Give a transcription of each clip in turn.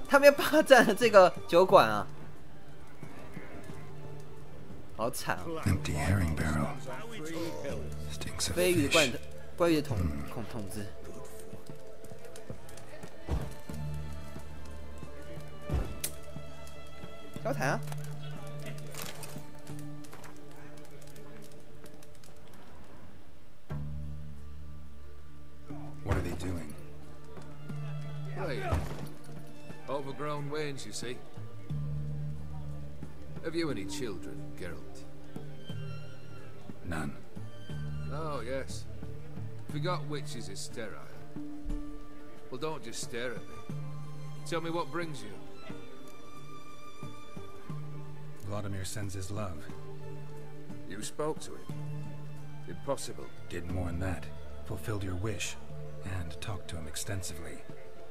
他们要霸占了这个酒馆啊，好惨啊！飞鱼的怪鱼的统治。交谈啊！ What are they doing? Playing. Overgrown wains, you see. Have you any children, Geralt? None. Oh, yes. Forgot witches is sterile. Well, don't just stare at me. Tell me what brings you. Vladimir sends his love. You spoke to him. Impossible. Did more than that. Fulfilled your wish. And talked to him extensively.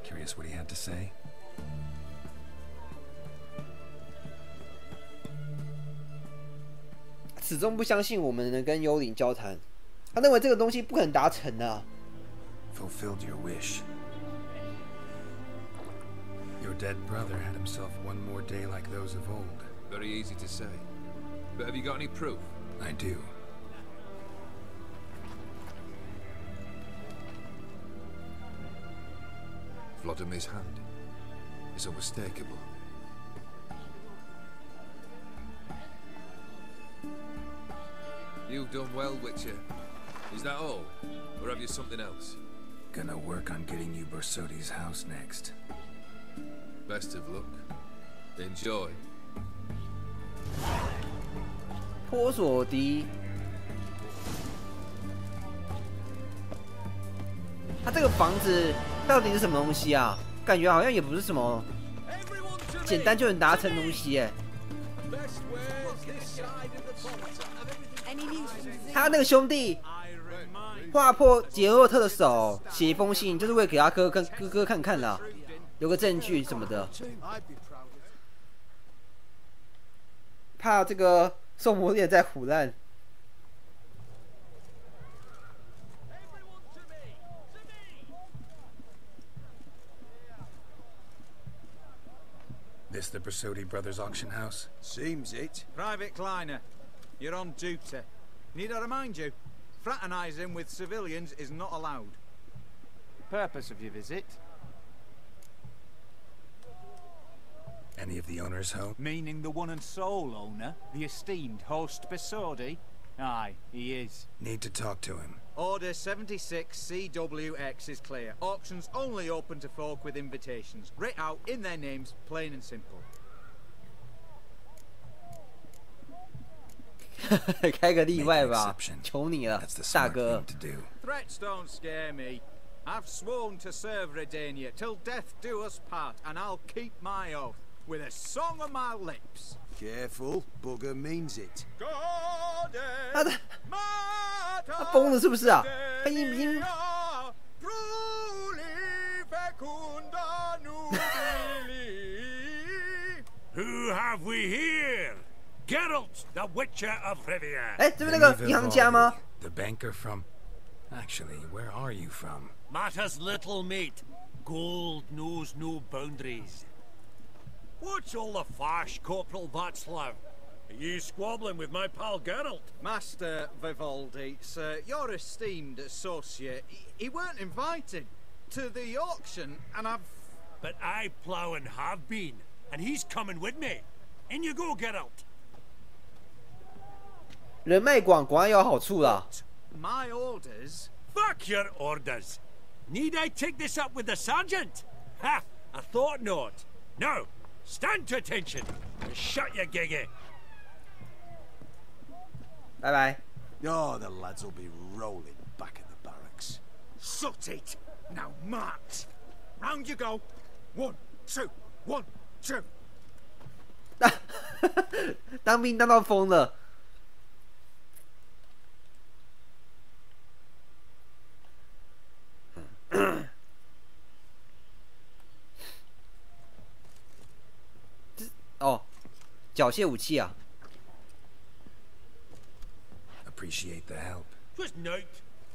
Curious what he had to say? 始终不相信我们能跟幽灵交谈，他认为这个东西不可能达成的、啊。Fulfilled your wish. Your dead brother had himself one more day like those of old. Very easy to say. But have you got any proof? I do. Vladimir's hand is unmistakable. You've done well, Witcher. Is that all? Or have you something else? Gonna work on getting you Borsodi's house next. Best of luck. Enjoy. 波索迪，他这个房子到底是什么东西啊？感觉好像也不是什么简单就能达成的东西耶。他那个兄弟划破杰洛特的手，写一封信，就是为了给他哥哥看看啦，有个证据什么的。怕这个受魔猎在唬烂。This the Borsodi brothers' auction house? Seems it. Private Kleiner, you're on duty. Need I remind you, fraternizing with civilians is not allowed. Purpose of your visit? Any of the owners home? Meaning the one and sole owner, the esteemed host Borsodi? Aye, he is. Need to talk to him. Order 76 CWX is clear. Auctions only open to folk with invitations. Writ out in their names, plain and simple. 开个例外吧，求你了，大哥。 Threats don't scare me. I've sworn to serve Redania till death do us part, and I'll keep my oath with a song on my lips. Careful, bugger means it. 他疯了是不是啊？他已经Who have we here? Geralt, the Witcher of Rivia. 哎，这边那个银行家吗 ？The banker from. Actually, where are you from? Matters little, mate. Gold knows no boundaries. What's all the fash, Corporal Václav? Are you squabbling with my pal Geralt? Master Vivaldi, sir, your esteemed associate, he weren't invited to the auction, and I've... But I plough and have been, and he's coming with me. In you go, Geralt. 人脉广，果然有好处啦。 My orders? Fuck your orders. Need I take this up with the sergeant? Ha! I thought not. Now, stand to attention and shut your giggy. 拜拜。 Oh, the lads will be rolling back at the barracks. Shut it! Now march! Round you go! 1, 2, 1, 2. 当兵当到疯了。哦，缴械武器啊！ Appreciate the help. 'Twas nought.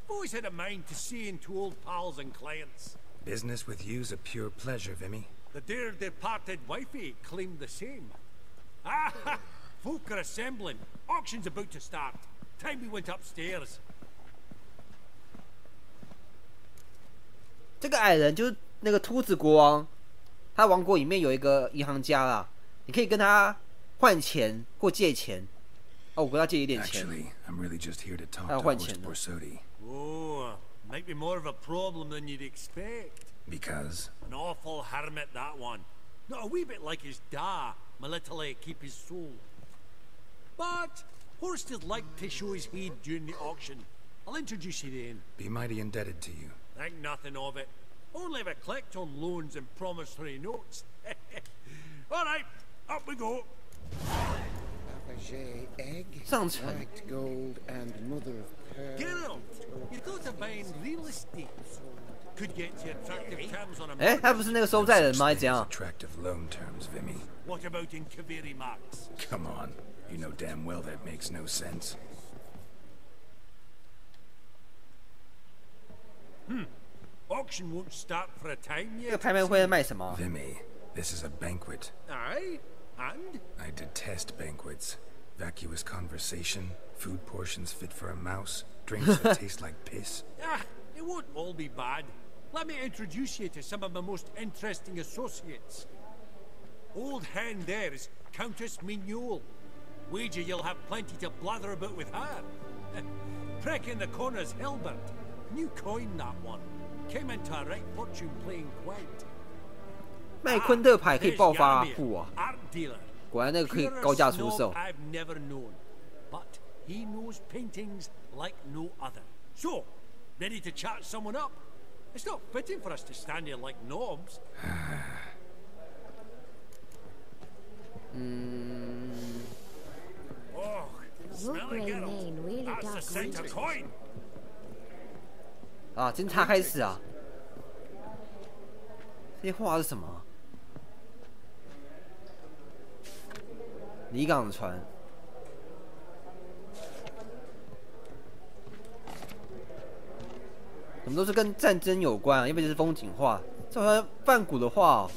Always had a mind to see into old pals and clients. Business with you's a pure pleasure, Vimy. The dear departed wifey claimed the same. Ah, folk are assembling. Auction's about to start. Time we went upstairs. 这个矮人就是那个秃子国王，他王国里面有一个银行家啦，你可以跟他换钱或借钱。哦，我跟他借一点钱。Actually, I'm really just here to talk 他要 to 换 Host 钱的。 Borsodi. Oh, might be more of a problem than you'd expect. Because? An awful hermit, that one. Not a wee bit like his da, my little keep his soul. But Horst is like to show his head during the auction. I'll introduce you then. Be mighty indebted to you. Think nothing of it. Only if I collect on loans and promissory notes. All right, up we go. Egg, 上层。 white gold, and mother of pearl. Geralt, you thought of buying real estate. Could get you attractive terms on a 哎，他不是那个收债人吗？还是怎样？ Attractive loan terms, Vimy. What about in Kaveri marks? Come on. You know damn well that makes no sense. Auction won't start for a time 这个 yet. 拍卖会在卖什么？ Vimy, this is a banquet. Aye, and? I detest banquets. Vacuous conversation, food portions fit for a mouse, drinks that taste like piss. Ah, it won't all be bad. Let me introduce you to some of my most interesting associates. Old hen there is Countess Mignol. Wager you'll have plenty to blather about with her. Prick in the corner's Hilbert. New coin, that one. Came into a right fortune playing quite. 卖昆特牌可以 There's 爆发 Yarmir, 户啊！ art dealer. 果然那个可以 Purest 高价出 snob 售。 I've never known, but he knows paintings like no other. So, ready to chat someone up? It's not fitting for us to stand here like knobs. Oh, smelly grey girl. mane really That's the dark scent of green. coin. 啊，侦查开始啊！这些画是什么？离港船。怎么都是跟战争有关啊？要不就是风景画，这好像梵谷的画哦。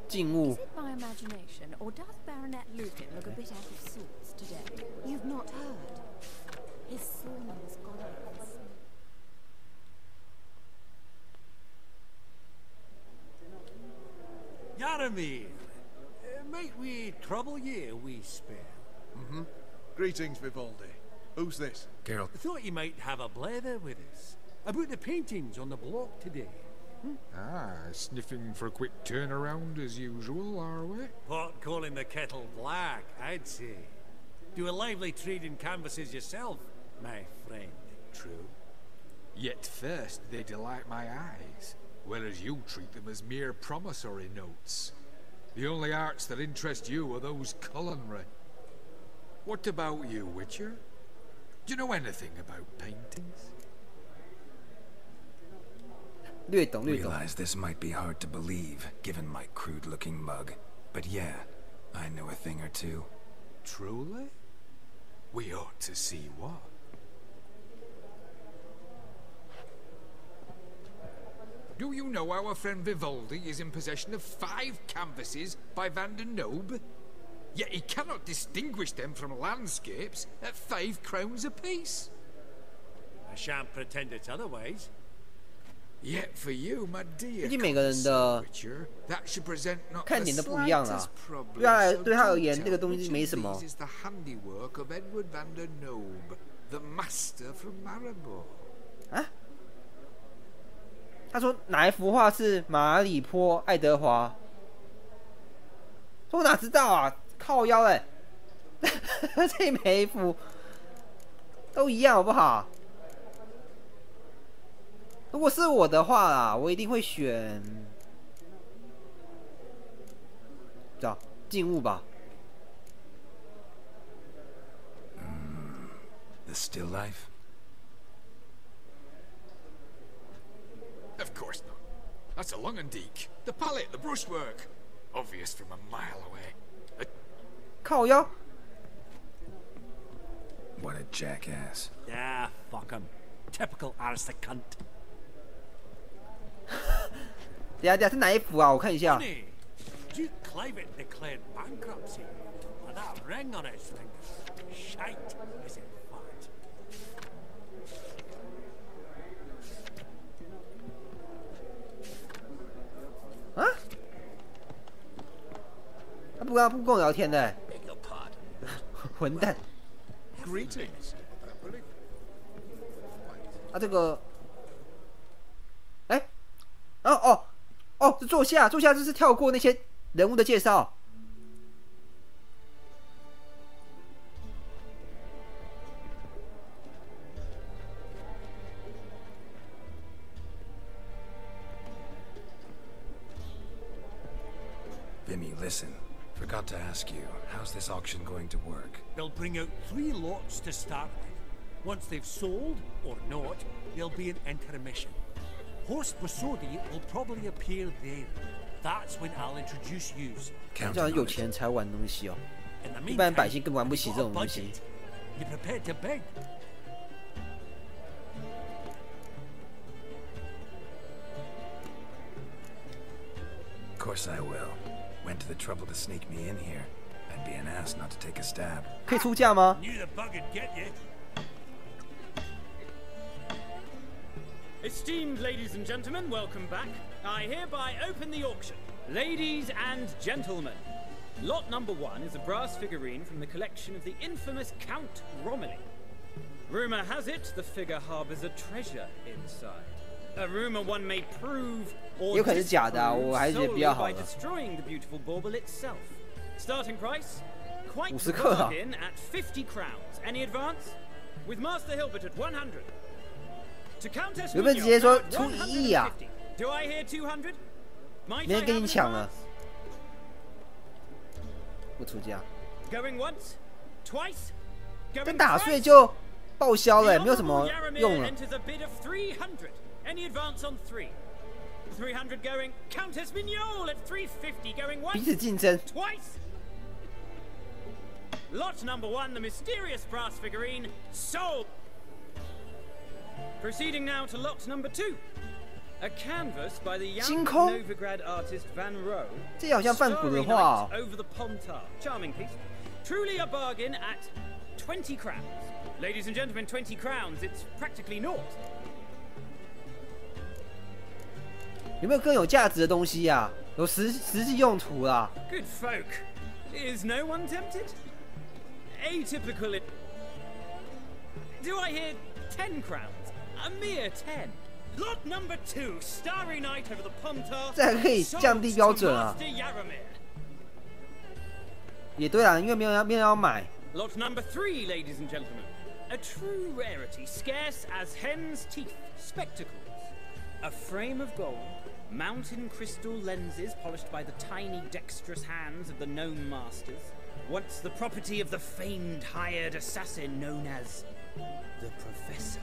静物 Is it my imagination, or does Baronet Lupin look a bit out of sorts today? You've not heard? His sawnaw's gone out this morning. Yarmir, might we trouble ye a wee spell? Greetings, Vivaldi. Who's this? Geralt, I thought you might have a blether with us about the paintings on the block today. Ah, sniffing for a quick turnaround as usual, are we? Pot calling the kettle black, I'd say. Do a lively trade in canvases yourself, my friend. True. Yet first they delight my eyes, whereas you treat them as mere promissory notes. The only arts that interest you are those culinary. What about you, Witcher? Do you know anything about paintings? 略懂略懂。 realize this might be hard to believe, given my crude-looking mug. But yeah, I know a thing or two. Truly? We ought to see what. Do you know our friend Vivaldi is in possession of 5 canvases by Van der Nobe? Yet he cannot distinguish them from landscapes at 5 crowns apiece. I shan't pretend it's otherwise. Yet for you, my dear 毕竟每个人的 Witcher, that should present not 看 the 点都不一样 slightest 啦。 problem. 对他 So 而言， do 这个 tell 东西 which 没 of 什么 these。is the handiwork of Edward Van der Nobe, the master from Maribor. 啊？他说哪一幅画是马里坡爱德华？说我哪知道啊？靠腰嘞！这每一幅都一样，好不好？如果是我的话啦，我一定会选，叫静物吧。 The still life? Of course not. That's a Lungendeek. The palette, the brushwork. Obvious from a mile away. 靠腰。What a jackass. Ah, fuck him. Typical aristocrat cunt. 等下是哪一幅啊？我看一下。 Funny, Duke Clivet declared bankruptcy with that ring on his finger. Shite, is it fat? 啊？他不跟我聊天的，混蛋！ Greetings. 啊，这个，哎，这坐下就是跳过那些人物的介绍。Vimy, listen. Forgot to ask you, how's this auction going to work? They'll bring out 3 lots to start with. Once they've sold, or not, there'll be an intermission. Horst Bosodi will probably appear then. That's when I'll introduce yous. 这样有钱人才玩东西哦， In the 一般 meantime, 百姓根本玩不起 we've 这 got 种 a 东西 budget.。You prepared to bid? Of course I will. Went to the trouble to sneak me in here. I'd be an ass not to take a stab. 可以出价吗？ Knew the bug would get you. Esteemed ladies and gentlemen, welcome back. I hereby open the auction. Ladies and gentlemen, lot number 1 is a brass figurine from the collection of the infamous Count Romilly. Rumor has it the figure harbors a treasure inside. A rumor one may prove or 有可能是假的啊， disprove 我还是觉得比较 solely 好 by 的。 destroying the beautiful bauble itself. Starting price, quite 50 the 克啊 bargain at 50 crowns. Any advance? With Master Hilbert at 100. To Countess 有没有直接 Munoz 说 at 出1亿啊？ 150. Do I hear 200? Might 没 I 人跟 have 你 an 抢了， advance? 不出价， Going once, twice, 这 going 打碎 thrice. 就报销了， The 没有什么 Honourable Yaramir 用了。 enters a bid of 300. Any advance on 3? 300 going. Countess Mignol at 350 going 彼 once, 此竞争， twice. Lot number 1, the mysterious brass figurine, sold. Proceeding now to lot number 2. A canvas by the young 星空 Novigrad artist Van Rohe. 这好像梵谷的 Starry 画 Night 哦。 over the Pontar. Charming piece. Truly a bargain at 20 crowns. Ladies and gentlemen, 20 crowns. It's practically naught. 有没有更有价值的东西呀、有实际用途啦。 Good folk. Is no one tempted? Atypical. Do I hear 10 crowns? A mere 10. Lot number 2, Starry Night over the Pontar. 这还可以降低标准啊。 Sold to Master Yaramir. 也对啦，因为没有人要买。 Lot number 3, ladies and gentlemen. A true rarity, scarce as hen's teeth. Spectacles. A frame of gold, mountain crystal lenses polished by the tiny, dexterous hands of the gnome masters. Once the property of the famed hired assassin known as the Professor.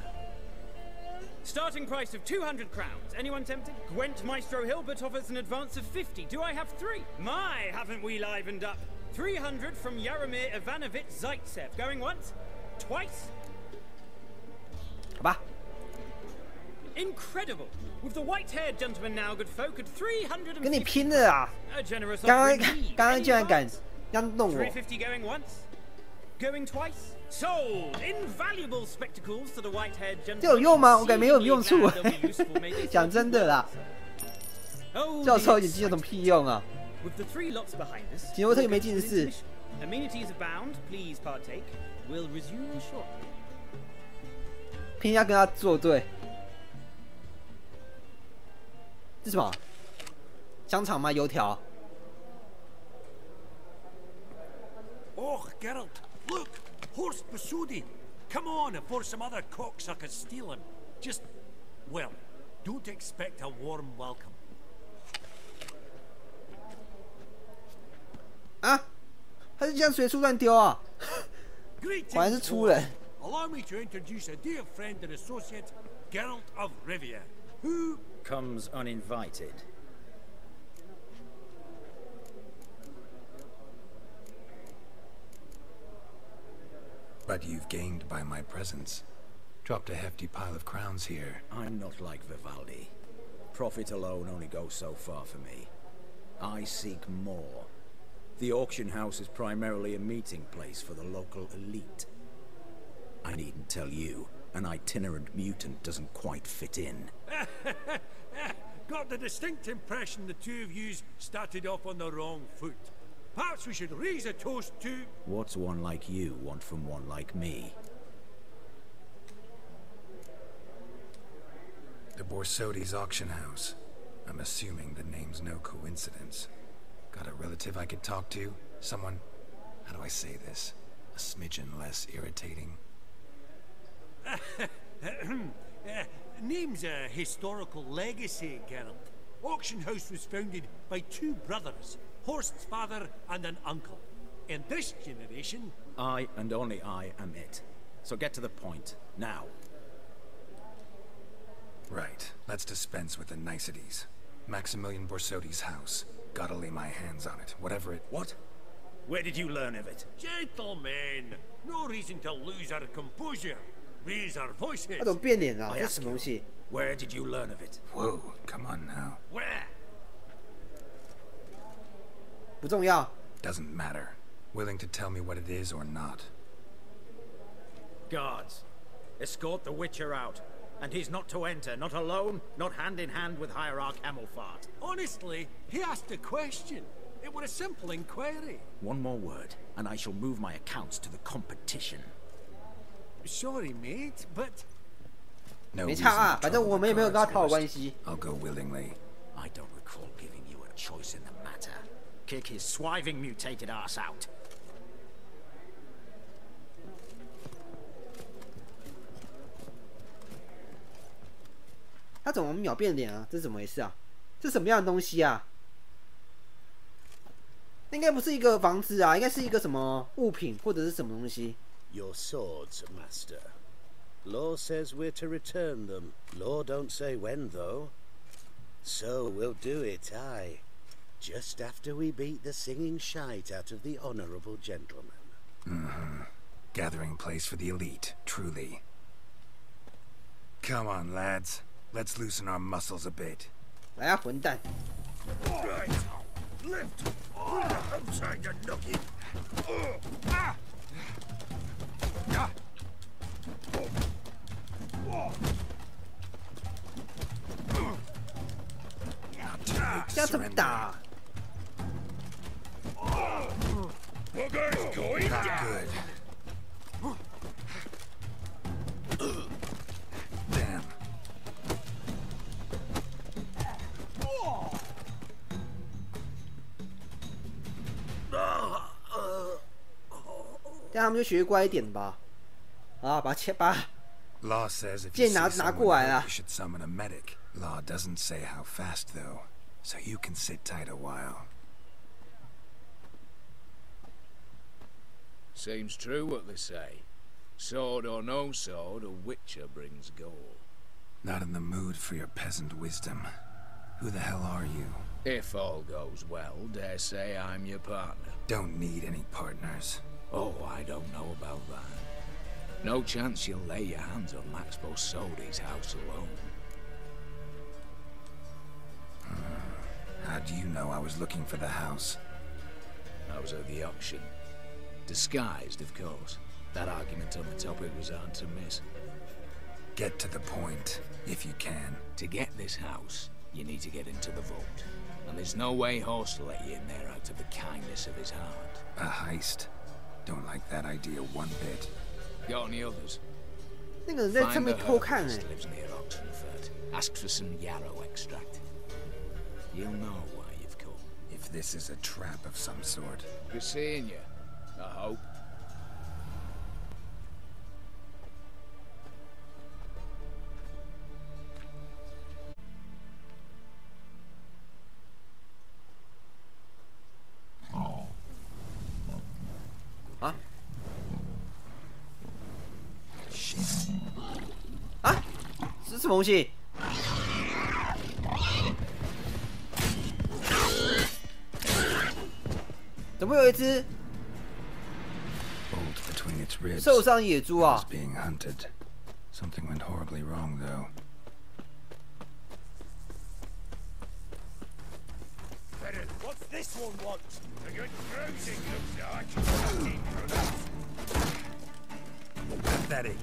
Starting price of 200 crowns. Anyone tempted? Gwent Maestro Hilbert offers an advance of 50. Do I have 3? My, haven't we livened up? 300 from Yaramir Ivanovich Zaitsev. Going once, twice. 好吧， Incredible. With the white-haired gentleman now, good folk, at 350. 跟你拼了啊！ A generous 刚 offer 刚 indeed. 刚刚 Any 竟然敢 advance? 这样弄我， 350 going once, going twice. Sold. Invaluable spectacles to the white-haired gentleman. 这有用吗？我感觉没有用处 Seemingly glad they'll be useful, may they 讲真的啦， Oh, 教授 the 眼镜有什么屁用啊？ With the 3 lots behind us, 杰洛特 we'll 又没 go to 近视 intermission. Amenities abound. Please partake. We'll resume shortly. 偏要跟他作对。这是什么？香肠吗？油条？ Oh, Geralt, look! Horst Bosodi! Come on before some other cocksuckers steal him. Just, well, don't expect a warm welcome. 啊？他是这样随处乱丢啊？ Greetings, 果然是粗人。 Allow me to introduce a dear friend and associate, Geralt of Rivia, who Comes uninvited. But you've gained by my presence. Dropped a hefty pile of crowns here. I'm not like Vivaldi. Profit alone only goes so far for me. I seek more. The auction house is primarily a meeting place for the local elite. I needn't tell you, an itinerant mutant doesn't quite fit in. Got the distinct impression the two of yous started off on the wrong foot. Perhaps we should raise a toast to... What's one like you want from one like me? The Borsodi's auction house. I'm assuming the name's no coincidence. Got a relative I could talk to? Someone, how do I say this? A smidgen less irritating. Name's a historical legacy, Geralt. Auction house was founded by two brothers, Horst's father and an uncle. In this generation... I, and only I, am it. So get to the point, now. Right, let's dispense with the niceties. Maximilian Borsodi's house. Gotta lay my hands on it, whatever it... What? Where did you learn of it? Gentlemen, no reason to lose our composure. Raise our voices. 他怎么变脸啊？这是什么东西？ Where did you learn of it? Whoa, come on now. Where? 不重要。 Doesn't matter. Willing to tell me what it is or not? Guards, escort the Witcher out. And he's not to enter, not alone, not hand in hand with Hierarch Hamilfart. Honestly, he asked a question. It was a simple inquiry. One more word, and I shall move my accounts to the competition. Sorry, mate, but... No 没差啊，反正我们也没有跟他讨好关系。 I'll go willingly. I don't recall giving you a choice in the matter. Kick his swiving mutated ass out. 他怎么秒变脸啊？这是怎么回事啊？这什么样的东西啊？那应该不是一个房子啊，应该是一个什么物品或者是什么东西。 Your swords, Master. Law says we're to return them. Law don't say when, though. So we'll do it, aye. Just after we beat the singing shite out of the honorable gentleman. Mm-hmm. Gathering place for the elite, truly. Come on, lads. Let's loosen our muscles a bit. 来啊，混蛋！ Right. Lift. I'm trying to knock it. Not too late 这 to 样怎么 surrender. 打？ Bugger's going Not down. good. Damn. 这样他们就学乖一点吧。啊，把钱把 Law says if you 剑 see 拿 someone 过来 hurt, 了 you。should summon a medic. Law doesn't say how fast though, so you can sit tight a while. Seems true what they say. Sword or no sword, a witcher brings gold. Not in the mood for your peasant wisdom. Who the hell are you? If all goes well, dare say I'm your partner. Don't need any partners. Oh, I don't know about that. No chance you'll lay your hands on Max Borsodi's house alone. How do you know I was looking for the house? I was at the auction. Disguised, of course. That argument on the topic was hard to miss. Get to the point, if you can. To get this house, you need to get into the vault. And there's no way Horst will let you in there out of the kindness of his heart. A heist. Don't like that idea one bit. Got any others? 那个人在上 Find the 面偷看哎 herbalist，lives near Oxenfurt. Ask for some yarrow extract. You'll know why you've come. If this is a trap of some sort. Good seeing you, I hope. Huh? 啊？是什么东西？怎么有一只？ Old between its ribs. 受伤野猪 It 啊 was being hunted. Something went horribly wrong, though. What's this one want? A good bruising, looks like. Pathetic.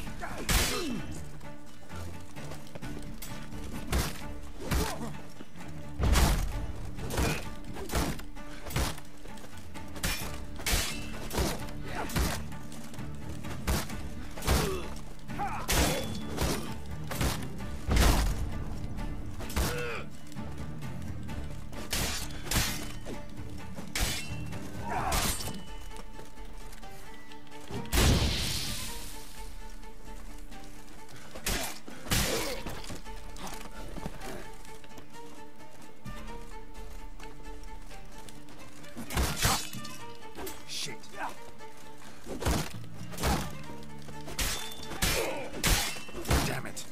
Damn it.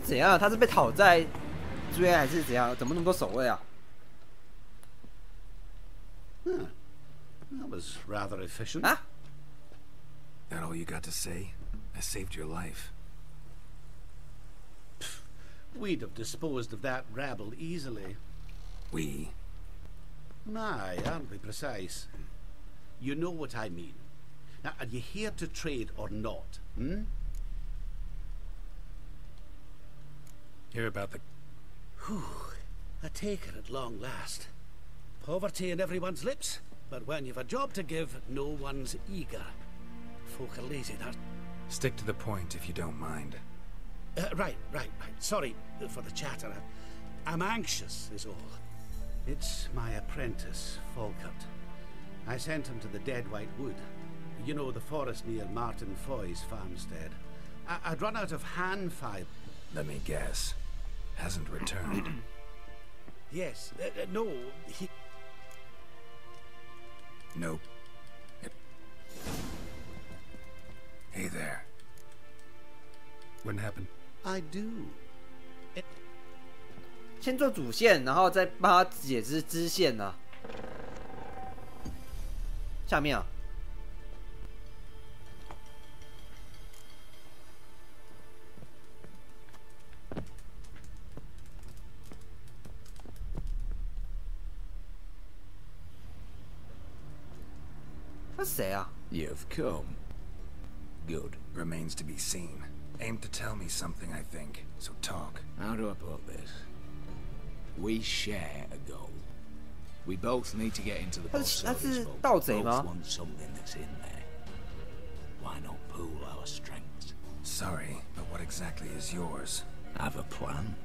怎样？他是被讨债追还是怎样？怎么那么多守卫啊？ That was rather efficient. 啊？ That all you got to say? I saved your life. We'd have disposed of that rabble easily. We? Aye, aren't we precise? You know what I mean. Now, are you here to trade or not? Hmm? Hear about the... Whew. A taker at long last. Poverty in everyone's lips, but when you've a job to give, no one's eager. Folk are lazy, that... Stick to the point, if you don't mind. Right. Sorry for the chatter. I'm anxious, is all. It's my apprentice, Falkert. I sent him to the Dead White Wood. You know, the forest near Martin Foy's farmstead. I'd run out of hand fibre. Let me guess. Hasn't returned. Yes, no, he... Nope. Hey there. What happened? I do. 先做主线，然后再帮他解支线呢、啊。下面啊，他谁啊？ You've come. Good. Remains to be seen. Aim to tell me something, I think. So talk. How do I put this? We share a goal. We both need to get into the boss. 他是盗贼吗？ Both want something that's in there. Why not pool our strengths? Sorry, but what exactly is yours? Have a plan.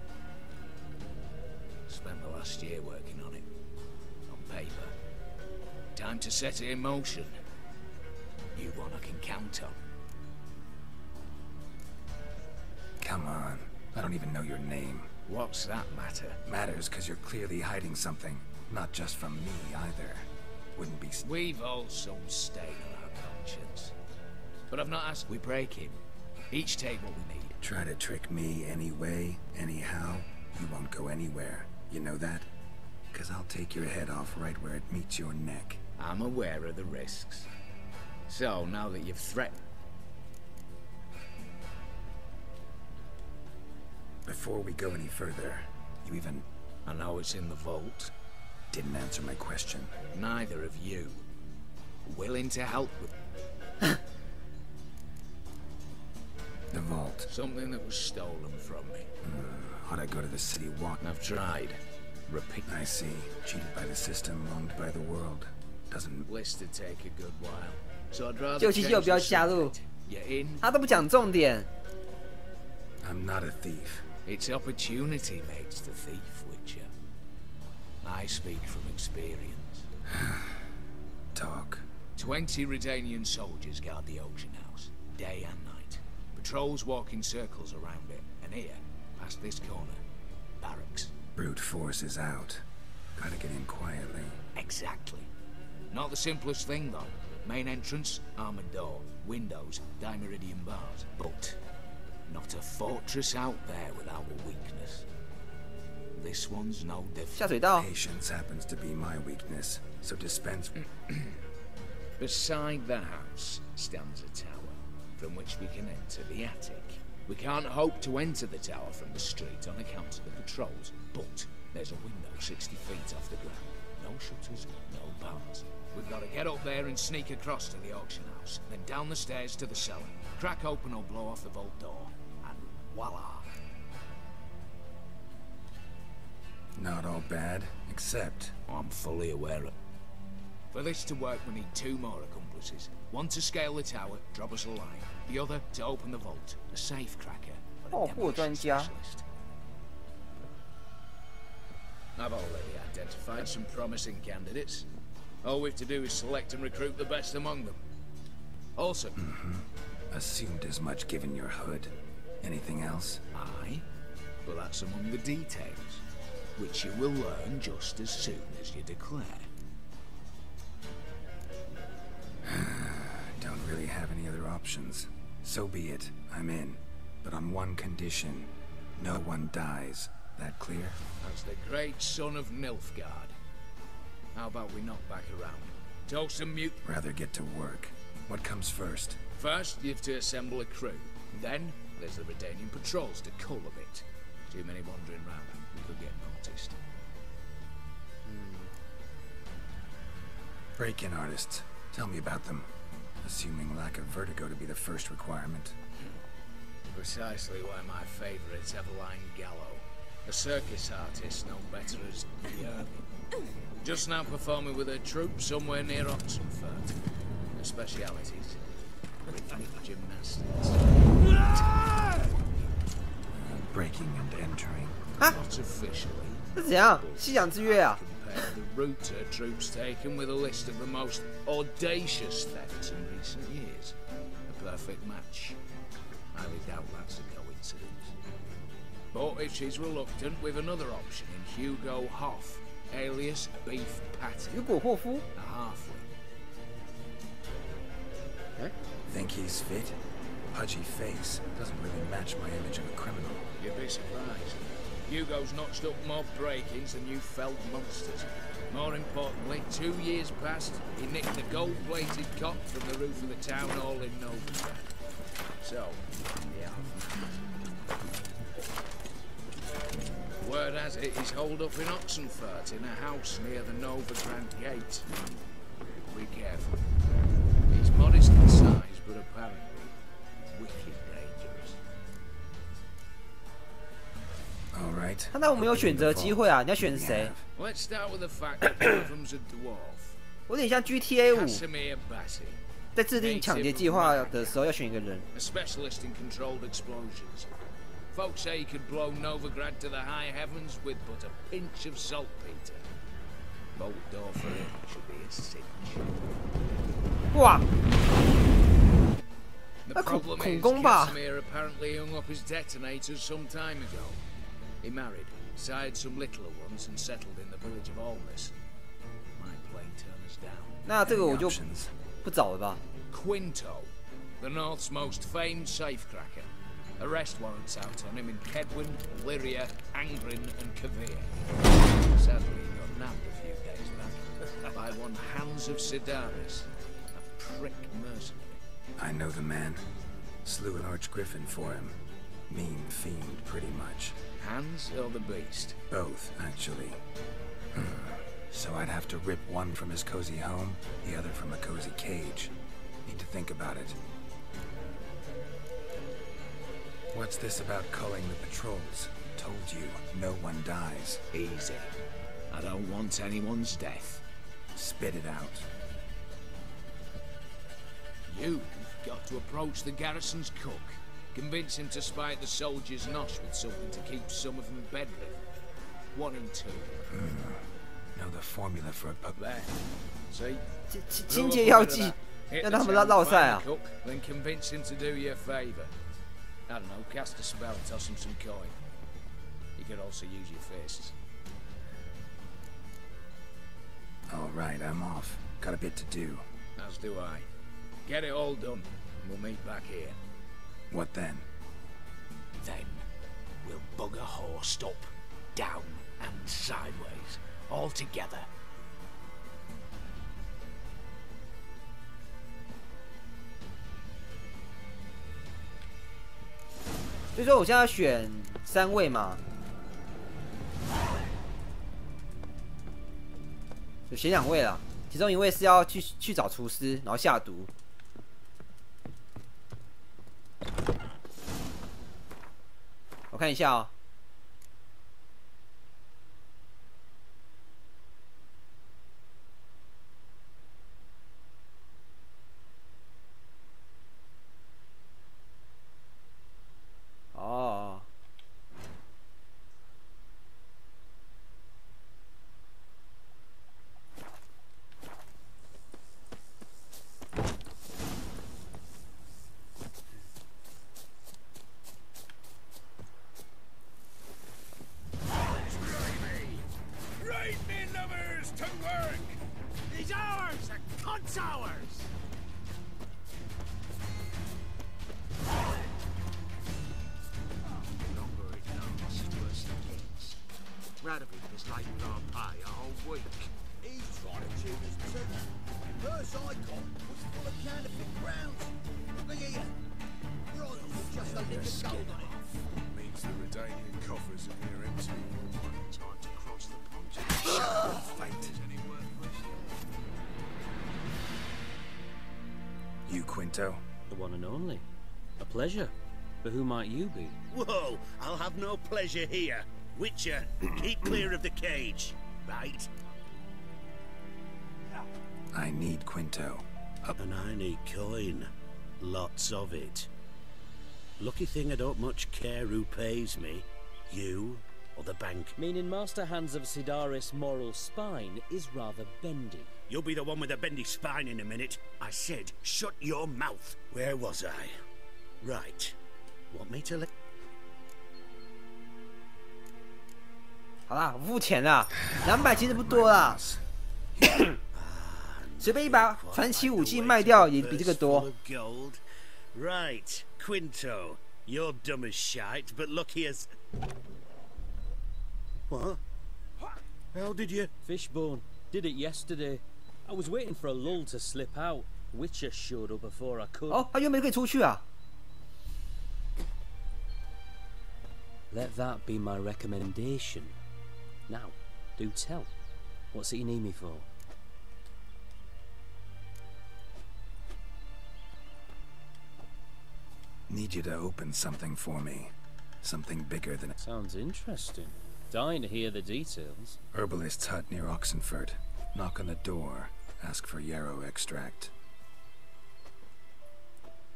Spent the last year working on it. On paper. Time to set it in motion. You one I can count on. Come on. I don't even know your name. What's that matter? Matters because you're clearly hiding something. Not just from me, either. Wouldn't be... We've all some stain on our conscience. But I've not asked we break him. Each take what we need. Try to trick me any way, anyhow, you won't go anywhere. You know that? Because I'll take your head off right where it meets your neck. I'm aware of the risks. So, now that you've threatened... Before we go any further, you even... I know it's in the vault. Didn't answer my question. Neither of you. Willing to help with... The vault. Something that was stolen from me. How'd I go to the city walk? I've tried. Repeat. I see. Cheated by the system, wronged by the world. Doesn't... List to take a good while. So I'd rather... 救急救不要加入， You're in. 他都不讲重点。 I'm not a thief. It's opportunity makes the thief, Witcher. I speak from experience. Talk. 20 Redanian soldiers guard the auction house, day and night. Patrols walk in circles around it, and here, past this corner, barracks. Brute force is out. Gotta get in quietly. Exactly. Not the simplest thing, though. Main entrance, armored door. Windows, dimeridian bars. But not a fortress out there without a weakness. This one's no 下水 different. 道。 Patience happens to be my weakness, so dispense. Beside the house stands a tower, from which we can enter the attic. We can't hope to enter the tower from the street on account of the patrols, but there's a window 60 feet off the ground. No shutters, no bars. We've got to get up there and sneak across to the auction house, then down the stairs to the cellar, crack open or blow off the vault door, and voila! Not all bad, except I'm fully aware of. For this to work, we need 2 more accomplices. One to scale the tower, drop us a line. The other to open the vault, a safe cracker, or a 爆破专 demolition 家。 specialist. I've already identified some promising candidates. All we've to do is select and recruit the best among them. Also, assumed as much given your hood. Anything else? aye, but that's among the details, which you will learn just as soon as you declare. Don't really have any other options. So be it. I'm in. But on one condition. No one dies. That clear? As the great son of Nilfgaard. How about we knock back around? Toast and mute. Rather get to work. What comes first? First, you have to assemble a crew. Then, there's the Redanian patrols to cull a bit. Too many wandering round. We could get noticed. Break-in artists. Tell me about them. Assuming lack of vertigo to be the first requirement. Precisely why my favourite's Eveline Gallo. A circus artist known better as Yerby. Just now performing with her troupe somewhere near Oxenfurt. Her specialities: rhythmic gymnastics. Breaking and entering. Not officially. 这是怎样？西洋之约啊？ Compare the route her troops taken with a list of the most audacious thefts in recent years. A perfect match. Highly doubt that's a coincidence. But if she's reluctant, we've another option in Hugo Hoff, alias Beef Patty. 雨果霍夫。 A halfling. Think he's fit? Pudgy face. Doesn't really match my image of a criminal. You'd be surprised. Hugo's notched up more break-ins than you felled monsters. More importantly, 2 years past, he nicked a gold-plated cot from the roof of the town hall in Novigrad. So, yeah. Word has it he's holed up in Oxenfurt in a house near the Novigrad gate. Be careful. He's modest in size, but apparently wicked dangerous. All right. 那我们有选择机会啊，你要选谁？ Let's start with the fact that one of them's a dwarf. 我有点像 GTA 5， Casimir Bassi, 在制定抢劫计划的时候要选一个人。 a specialist in controlled explosions. Folks say he could blow Novigrad to the high heavens with but a pinch of saltpeter. Bolt door for him should be a cinch. 哇， The 那恐 problem 恐 is 攻吧？ Casimir apparently hung up his detonators some time ago. He married, sired some littler ones, and settled in the village of Almas. Might plain turn us down. 那这个 Any 我就 options? 不找了吧。 Quinto, the North's most famed safecracker. Arrest warrants out on him in Kedwin, Lyria, Angrin, and Kavir. Sadly, he got nabbed a few days back by one Hans of Sidaris, a prick mercenary. I know the man. Slew an archgriffin for him. Mean fiend, pretty much. Hans or the beast? Both, actually. So I'd have to rip one from his cozy home, the other from a cozy cage. Need to think about it. What's this about culling the patrols? Told you, no one dies. Easy. I don't want anyone's death. Spit it out. You've got to approach the garrison's cook. Convince him to spite the soldiers' nosh with something to keep some of them bedridden. 1 in 2. Know the formula for a pup. There. See? 清洁药剂， Hit 让 the 他们 town, 绕 find 赛啊 the！cook, then convince him to do you a favor. I don't know, cast a spell, toss him some coin. You could also use your fists. All right, I'm off. Got a bit to do. As do I. Get it all done, and we'll meet back here. What then? Then we'll bugger horse up, down and sideways, all together. 所以说我现在要选3位嘛，就选2位啦。其中1位是要去找厨师，然后下毒。我看一下哦。哦。You, Quinto? The one and only. A pleasure. But who might you be? Whoa, I'll have no pleasure here. Witcher, keep clear of the cage, right? I need Quinto. And I need coin. Lots of it. Lucky thing I don't much care who pays me. You or the bank. Meaning Master Hands of Sidaris' moral spine is rather bendy. You'll be the one with the bendy spine in a minute. I said, shut your mouth. Where was I? Right. Want me to let... 好啦，我付钱啦，200其实不多啦，随便一把传奇武器卖掉也比这个多。Right, Quinto, you're dumb as shite, but lucky as... What? How did you... Fishbone. Did it yesterday. I was waiting for a lull to slip out. Witcher showed up before I could. 哦，他原本可以出去啊。Let that be my recommendation. Now, do tell. What's it you need me for? Need you to open something for me. Something bigger than... Sounds interesting. Dying to hear the details. Herbalist's hut near Oxenford. Knock on the door. Ask for yarrow extract.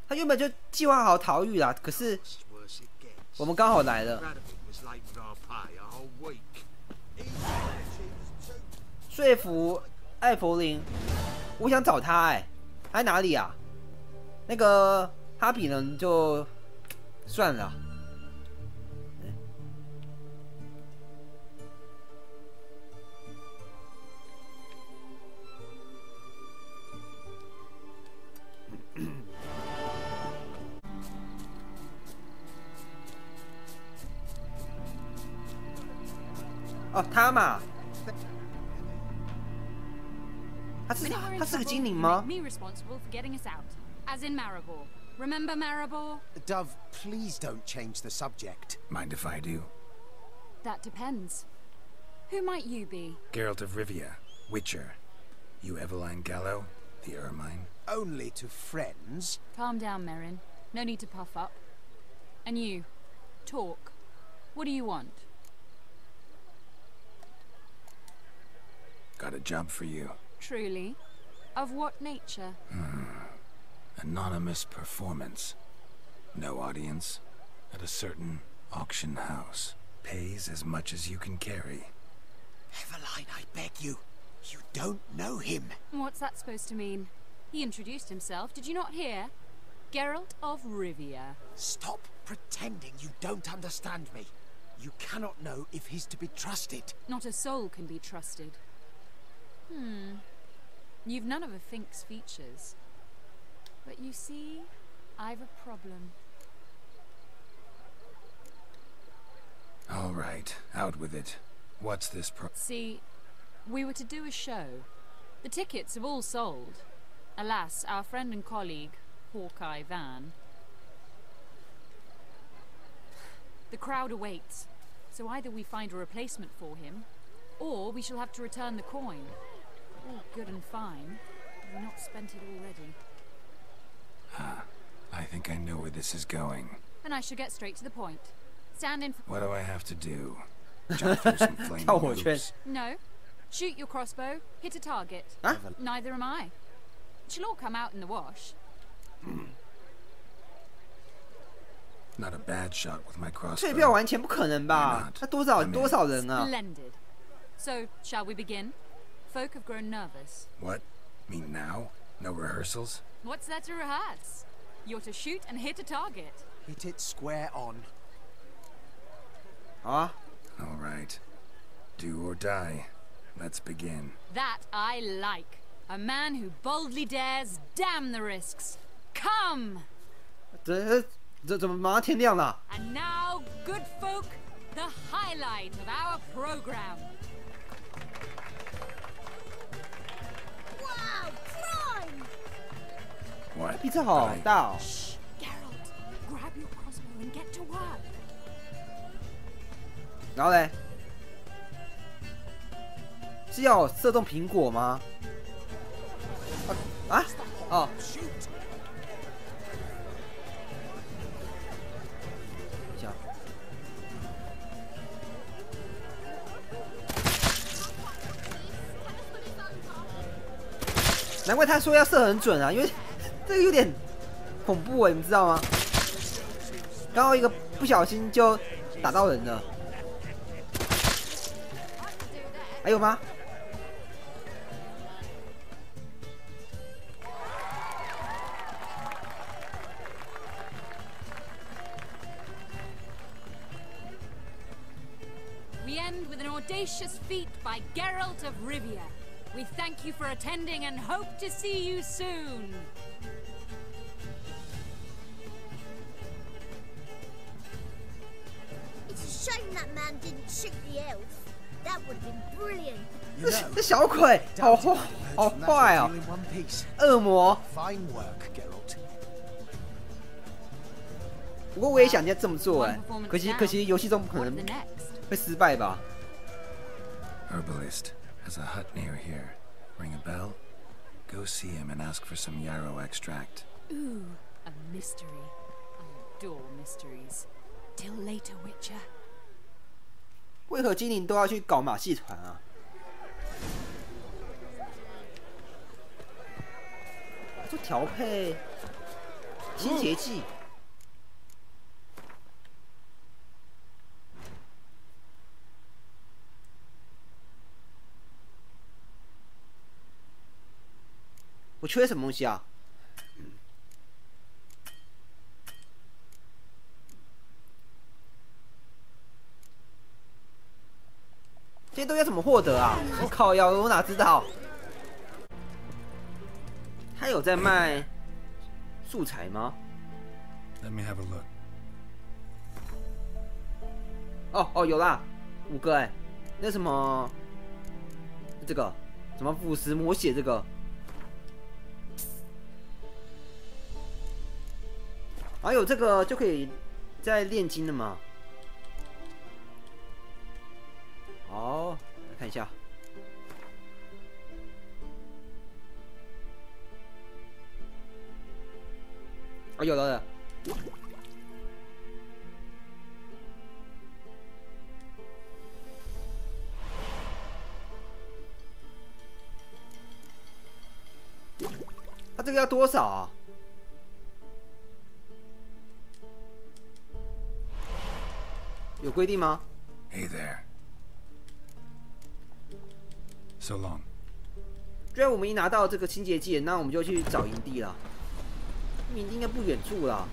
他原本就计划好逃狱啦，可是我们刚好来了。说服艾弗林，我想找他哎，他在哪里啊？那个哈比人就算了。哦，他嘛，他是个精灵吗？ Me responsible for getting us out, as in Maribor. Remember Maribor? Dove, please don't change the subject. Mind if I do? That depends. Who might you be? Geralt of Rivia, Witcher. You Eveline Gallo, the Ermine? Only to friends. Calm down, Merrin. No need to puff up. And you, talk. What do you want? Got a job for you. Truly? Of what nature? Anonymous performance. No audience. At a certain auction house. Pays as much as you can carry. Eveline, I beg you. You don't know him. What's that supposed to mean? He introduced himself, did you not hear? Geralt of Rivia. Stop pretending you don't understand me. You cannot know if he's to be trusted. Not a soul can be trusted. You've none of a Fink's features. But you see, I've a problem. All right, out with it. What's this See, we were to do a show. The tickets have all sold. Alas, our friend and colleague, Hawkeye Van... The crowd awaits, so either we find a replacement for him, or we shall have to return the coin. All good and fine, but we've not spent it already. I think I know where this is going. Then I shall get straight to the point. Stand in for... What do I have to do? Jump through some flaming hoops? No. Shoot your crossbow, hit a target. Huh? Neither am I. It shall all come out in the wash. Not a bad shot with my crossbow. 退票完全不可能吧？他多少人啊 Splendid. So, shall we begin? Folk have grown nervous. What? Me now? No rehearsals? What's there to rehearse? You're to shoot and hit a target. Hit it square on. 好啊 All right. Do or die. Let's begin. That I like. A man who boldly dares, damn the risks. Come! 这怎么马上天亮了 And now, good folk, the highlight of our program. Wow, crime! What? 壁纸好大哦 Shh, Geralt, grab your crossbow and get to work. 然后嘞是要射中苹果吗哦 难怪他说要射很准啊，因为这个有点恐怖哎，你知道吗？刚好一个不小心就打到人了。还有吗？ We end with an audacious feat by Geralt of Rivia. We thank you for attending and hope to see you soon. It's a shame that man didn't shoot the elf. That would have been brilliant. 这小鬼好坏哦，恶魔。 Fine work, Geralt. 不过我也想这么做哎，可惜游戏中不可能会失败吧。 Herbalist has a hut near here. Ring a bell? Go see him and ask for some yarrow extract. Ooh, a mystery. I adore mysteries. Till later, Witcher. 为何精灵都要去搞马戏团啊？做调配清洁剂。我缺什么东西啊？这些都要怎么获得啊？我靠呀，我哪知道？他有在卖素材吗？ Let me have a look. 哦，有啦，5个哎，那什么，这个什么腐蚀魔血这个。 还有这个就可以再炼金了嘛？好，来看一下。哦，有了。他这个要多少啊？ 有规定吗 Hey there. So long. 既然我们已拿到这个清洁剂，那我们就去找营地了。营地应该不远处啦。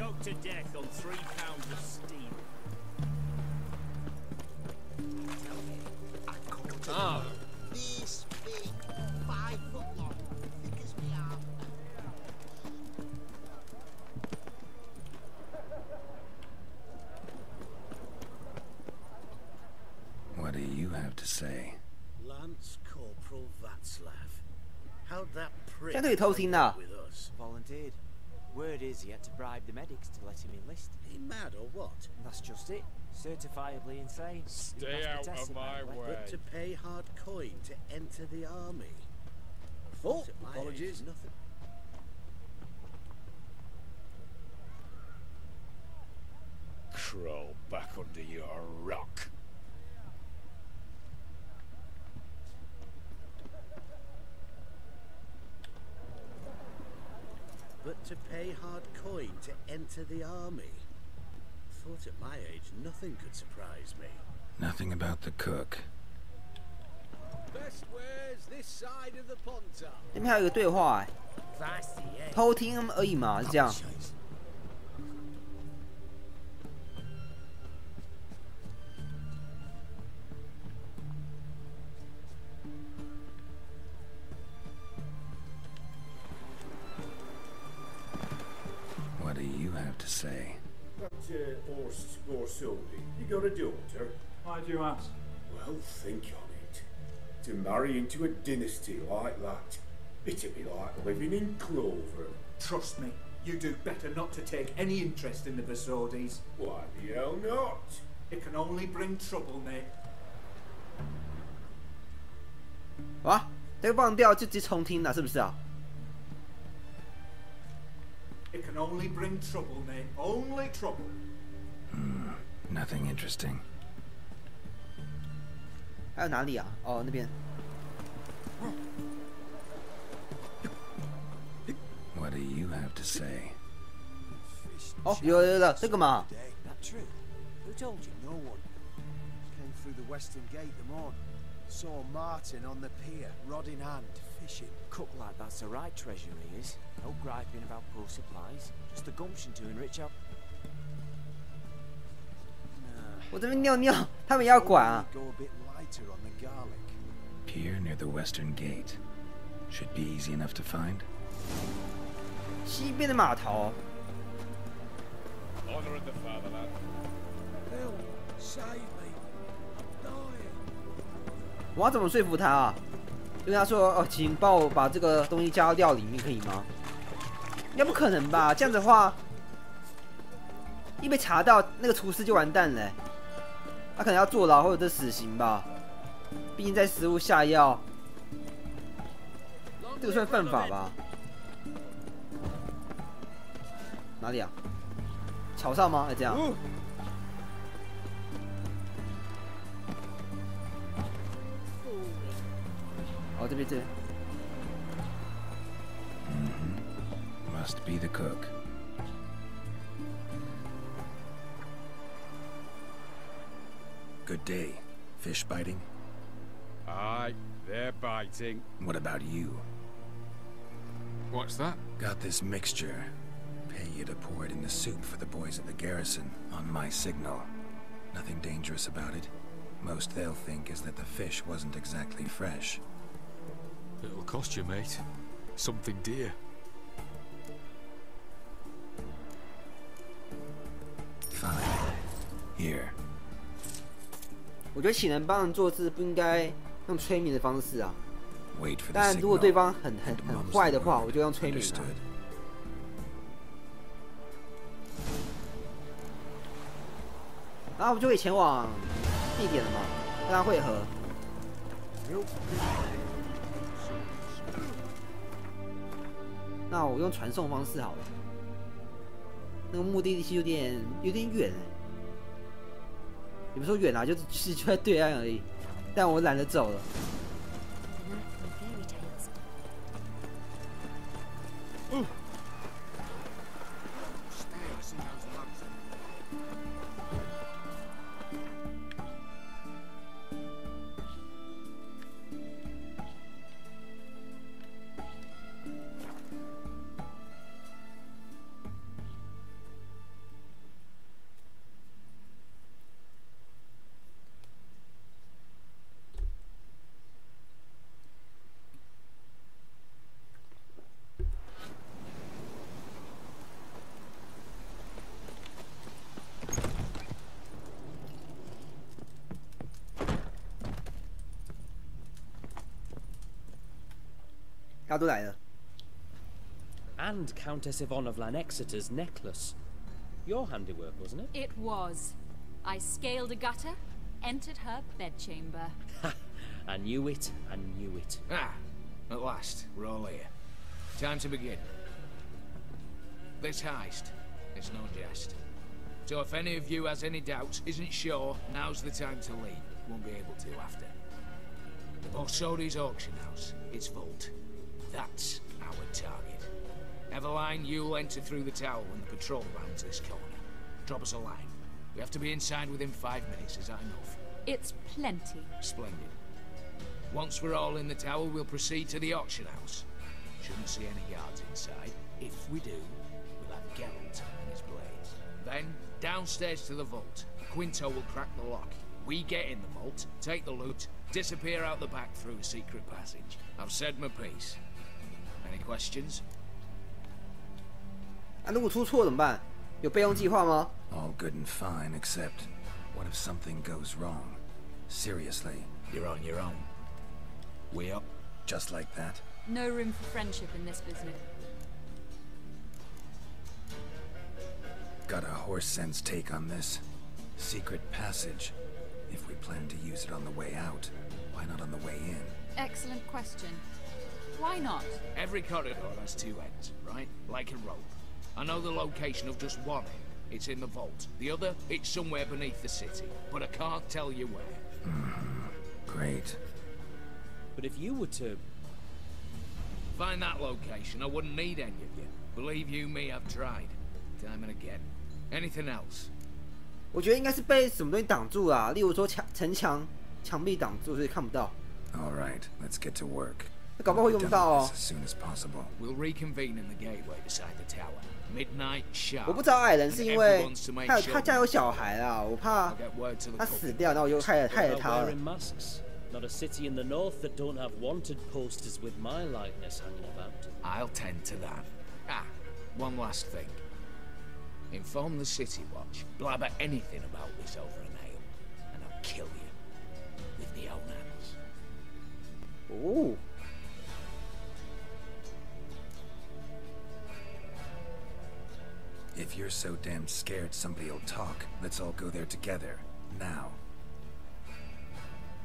choked to death on 3 pounds of steam. Ah. This big, 5 foot long, thick as me arm. What do you have to say? Lance Corporal Václav. How'd that prick 现在可以偷听的。 with us? Volunteered. Word is he had to bribe the medics to let him enlist. He mad or what? That's just it. Certifiably insane. Stay He passed out the test of my apparently. way. But to pay hard coin to enter the army. Fault? Apologies. Nothing. Crawl back under your rock. But to pay hard coin to enter the army. Thought at my age nothing could surprise me. Nothing about the cook. Best wares this side of the ponton. 那边还有一个对话哎， Fancy, eh? 偷听而已嘛，是这样。 What do you have to say? That or Sylvie, you got a daughter? Why do you ask? Well, think on it. To marry into a dynasty like that, it'd be like living in clover. Trust me, you do better not to take any interest in the Vasordis. Why the hell not? It can only bring trouble, mate. 啊，这个忘掉就直接重听了，是不是啊？ It can only bring trouble, mate. Only trouble. Nothing interesting. 还有哪里啊？哦，那边。 What do you have to say? 哦，有了，这个嘛。 That true? Who told you? No one. Came through the western gate the morn. Saw Martin on the pier, rod in hand, fishing. Cook like that's the right treasure he is. No griping about poor supplies. Just the gumption to enrich our... 我这边尿尿，他们也要管啊。 Go a bit lighter on the garlic. Pier near the western gate. Should be easy enough to find. 西边的码头。 Honor the fatherland. Help! Save me! I'm dying. 我要怎么说服他啊？就跟他说哦，请帮我把这个东西加到料里面，可以吗？应该不可能吧？这样子的话，一被查到，那个厨师就完蛋了。他可能要坐牢或者是死刑吧。毕竟在食物下药，这个算犯法吧？哪里啊？桥上吗？还这样？哦，这边这边。 Must be the cook. Good day. Fish biting? Aye, they're biting. What about you? What's that? Got this mixture. Pay you to pour it in the soup for the boys at the garrison, on my signal. Nothing dangerous about it. Most they'll think is that the fish wasn't exactly fresh. It'll cost you, mate. Something dear. Fine. Here. 我觉得请人帮人做事不应该用催眠的方式啊。 Wait for the 当然，如果 signal. 对方很坏的话，我就用催眠啊。 Understood. 然后我就可以前往地点了嘛，跟他会合。那我用传送方式好了。那个目的地有点远哎，也不是说远啊，就在对岸而已。但我懒得走了。大家都来了。 And Countess Yvonne of Lanexeter's necklace. Your handiwork, wasn't it? It was. I scaled a gutter, entered her bedchamber. I knew it. I knew it. Ah, at last, we're all here. Time to begin. This heist, it's no jest. So if any of you has any doubts, isn't sure, now's the time to leave. Won't be able to after. The Borsodi's auction house, its vault. That's our target. Eveline, you'll enter through the tower when the patrol rounds this corner. Drop us a line. We have to be inside within 5 minutes, is that enough? It's plenty. Splendid. Once we're all in the tower, we'll proceed to the auction house. Shouldn't see any guards inside. If we do, we'll have Geralt and his blades. Then, downstairs to the vault. Quinto will crack the lock. We get in the vault, take the loot, disappear out the back through a secret passage. I've said my piece. Any questions? 啊，如果出错怎么办？有备用计划吗？ All good and fine, except what if something goes wrong? Seriously. You're on your own. We up? Just like that? No room for friendship in this business. Got a horse sense take on this. Secret passage. If we plan to use it on the way out, why not on the way in? Excellent question. Why not? Every corridor has 2 ends, right? Like a rope. I know the location of just one end. It's in the vault. The other, it's somewhere beneath the city. But I can't tell you where. Great. But if you were to... Find that location, I wouldn't need any of you. Believe you me, I've tried. Time and again. Anything else? 我觉得应该是被什么东西挡住啦，例如说城墙、墙壁挡住，所以看不到。 All right, let's get to work. 那搞不好会用到哦。 As soon as possible. We'll reconvene in the gateway beside the tower. Midnight sharp. 我不找矮人是因为他家有小孩啊，我怕他死掉，然后我就害了他了。 Not a city in the north that don't have wanted posters with my likeness hanging about. I'll tend to that. Ah, one last thing. Inform the City Watch. Blabber anything about this over an ale, and I'll kill you with my own hands. Ooh. If you're so damn scared somebody'll talk, let's all go there together. Now.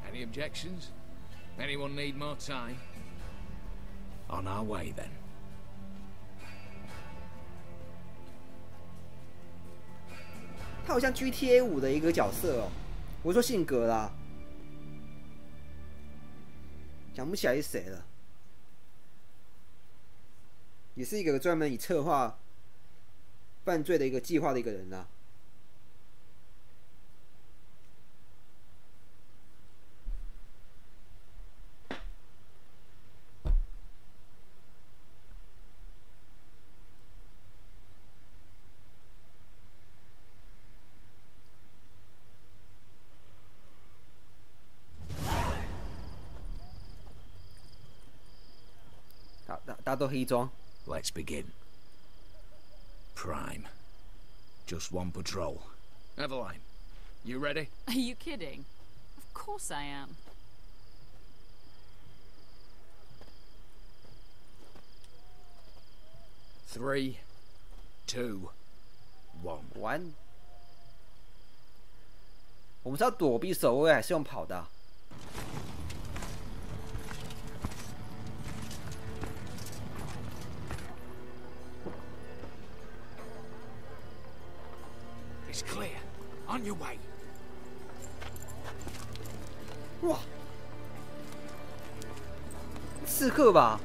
Any objections? Anyone need more time? On our way, then. 他好像 GTA 5的一个角色哦，我说性格啦，想不起来是谁了，也是一个专门以策划犯罪的一个计划的一个人啦。 大家都黑装。 Let's begin. Prime. Just one patrol. Eveline, you ready? Are you kidding? Of course I am. Three, two, one. 我们是要躲避守卫，还是用跑的啊？ It's clear. On your way. 哇，刺客吧？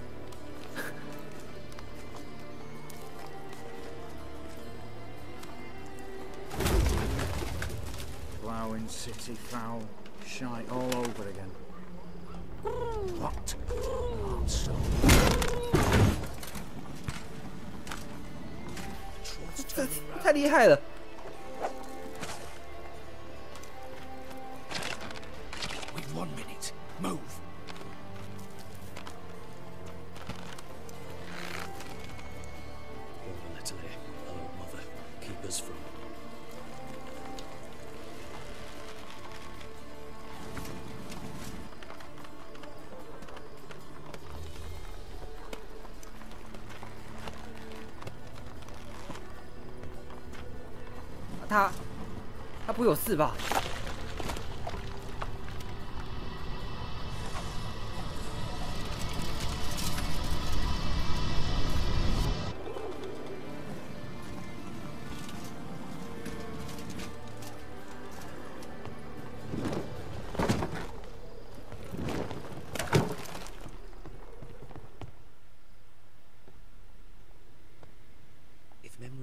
Plowing city foul, shite all over again. What? 这太厉害了！ We've 1 minute. Move. Hold a little here. Hello, mother. Keep us from... 他不会有事吧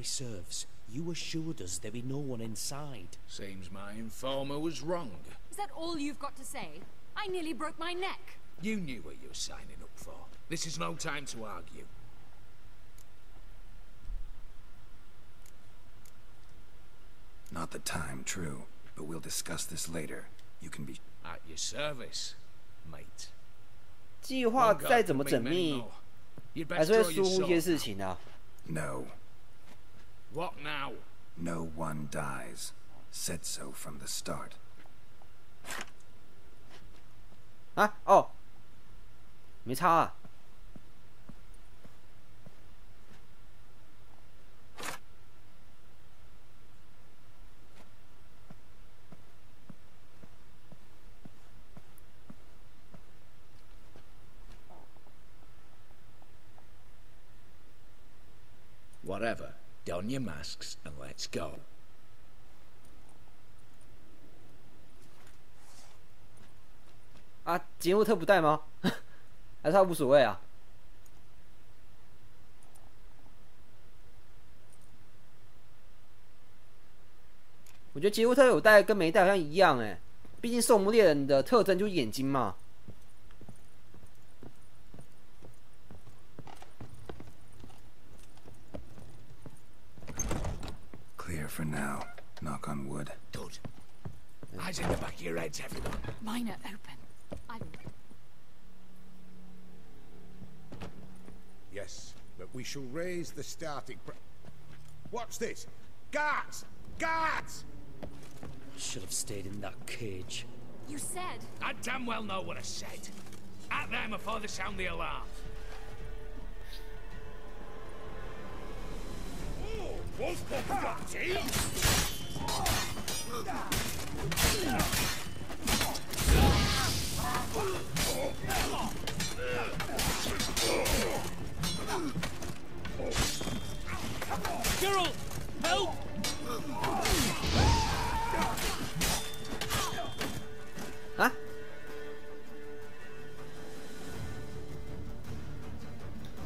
？Serves. You assured us there be no one inside. Seems my informer was wrong. Is that all you've got to say? I nearly broke my neck. You knew what you were signing up for. This is no time to argue. Not the time, true. But we'll discuss this later. You can be at your service, mate. 计划再怎么缜密，还是会疏忽一些事情啊。No. What now? No one dies. Said so from the start. 啊哦，没差啊。Whatever. Don your masks and let's go. 啊，杰洛特不带吗？还是他无所谓啊？我觉得杰洛特有带跟没带好像一样哎，毕竟狩魔猎人的特征就是眼睛嘛。Clear for now. Knock on wood. Good. Eyes in the back of your heads, everyone. Mine are open. Yes, but we shall raise the starting What's this? Guards! Guards! Should have stayed in that cage. You said. I damn well know what I said. At them before they sound the alarm. Girl, help! 啊？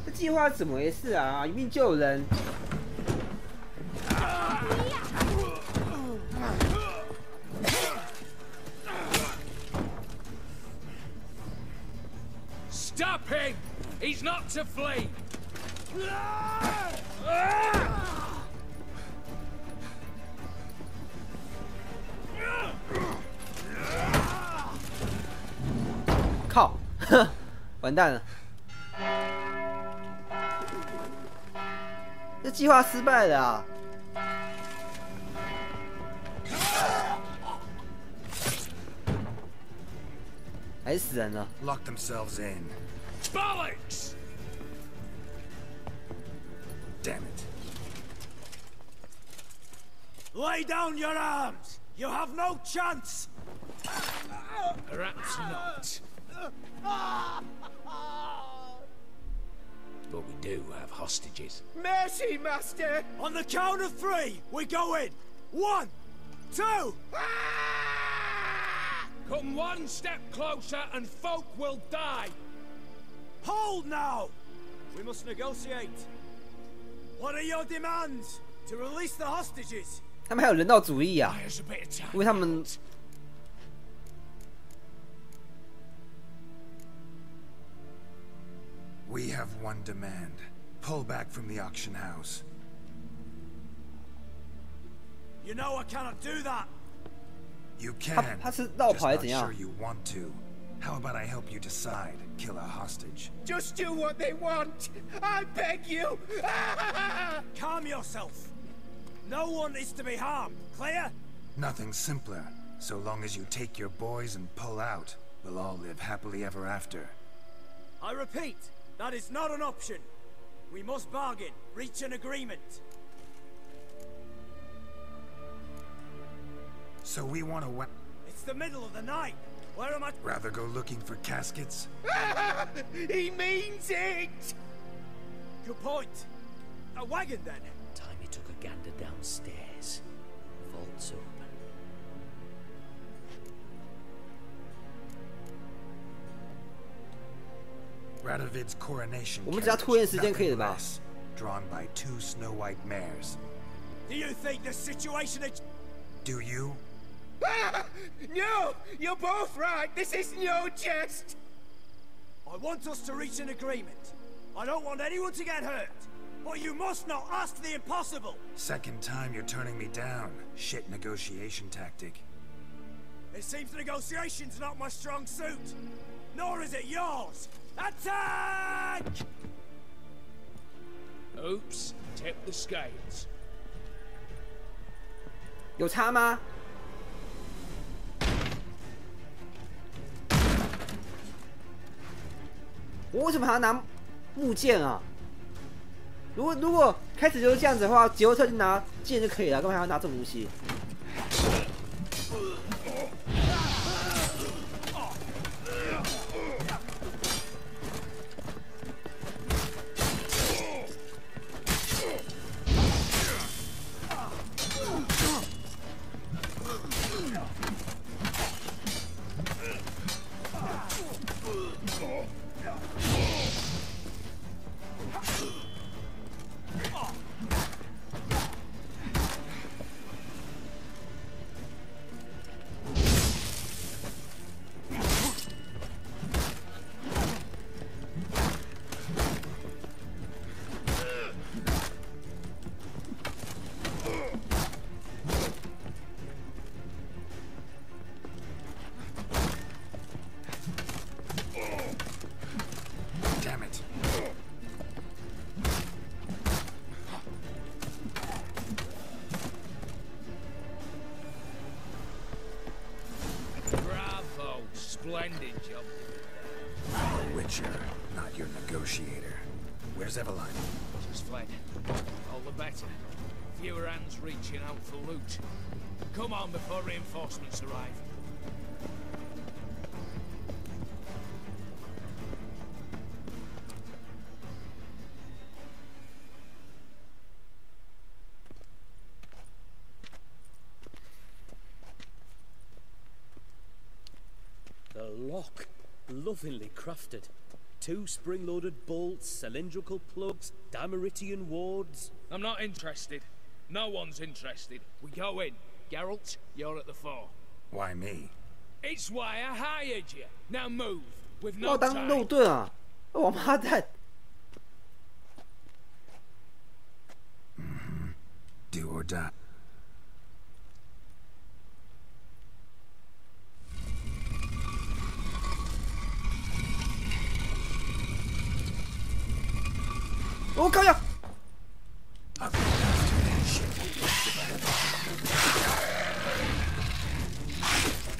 这计划怎么回事啊？明明就有人。Stop him! He's not to flee! "靠，完蛋了！这计划失败了啊！还是死人了。Lock themselves in. Bollocks! Damn it. Lay down your arms! You have no chance! Perhaps not. But we do have hostages. Mercy, Master! On the count of 3, we go in! 1, 2! Come one step closer and folk will die! Hold now! We must negotiate. What are your demands? To release the hostages? 他们还有人道主义啊，因为他们。We have one demand. Pull back from the auction house. You know I cannot do that. You can. 他是绕跑还是怎 Just 样 not sure you want to. How about I help you decide? Kill a hostage. Just do what they want. I beg you. Calm yourself. No one is to be harmed. Clear? Nothing simpler. So long as you take your boys and pull out, we'll all live happily ever after. I repeat, that is not an option. We must bargain, reach an agreement. So we want to It's the middle of the night. Where am I? rather go looking for caskets? He means it! Good point. A wagon then? Time he took a gander downstairs. Vault's open. Radovid's coronation 我们只要拖延时间可以了吧？ drawn by 2 snow white mares. Do you think the situation is... Do you? No! You're both right! This is no jest! I want us to reach an agreement. I don't want anyone to get hurt. But you must not ask the impossible! Second time you're turning me down. Shit negotiation tactic. It seems negotiation's not my strong suit. Nor is it yours! Attack! Oops, tip the scales. 有差吗？我为什么还要拿木剑啊？如果开始就是这样子的话，杰洛特就拿剑就可以了，干嘛还要拿这种东西？Splendid job. A witcher, not your negotiator. Where's Eveline? Just fled. All the better. Fewer hands reaching out for loot. Come on before reinforcements arrive. The lock, lovingly crafted. 2 spring-loaded bolts, cylindrical plugs, Dameritian wards. I'm not interested. No one's interested. We go in. Geralt, you're at the fore. Why me? It's why I hired you. Now move. We've 我 no 当 time. 肉盾啊！王八蛋！ Do or die. Oh, 靠呀！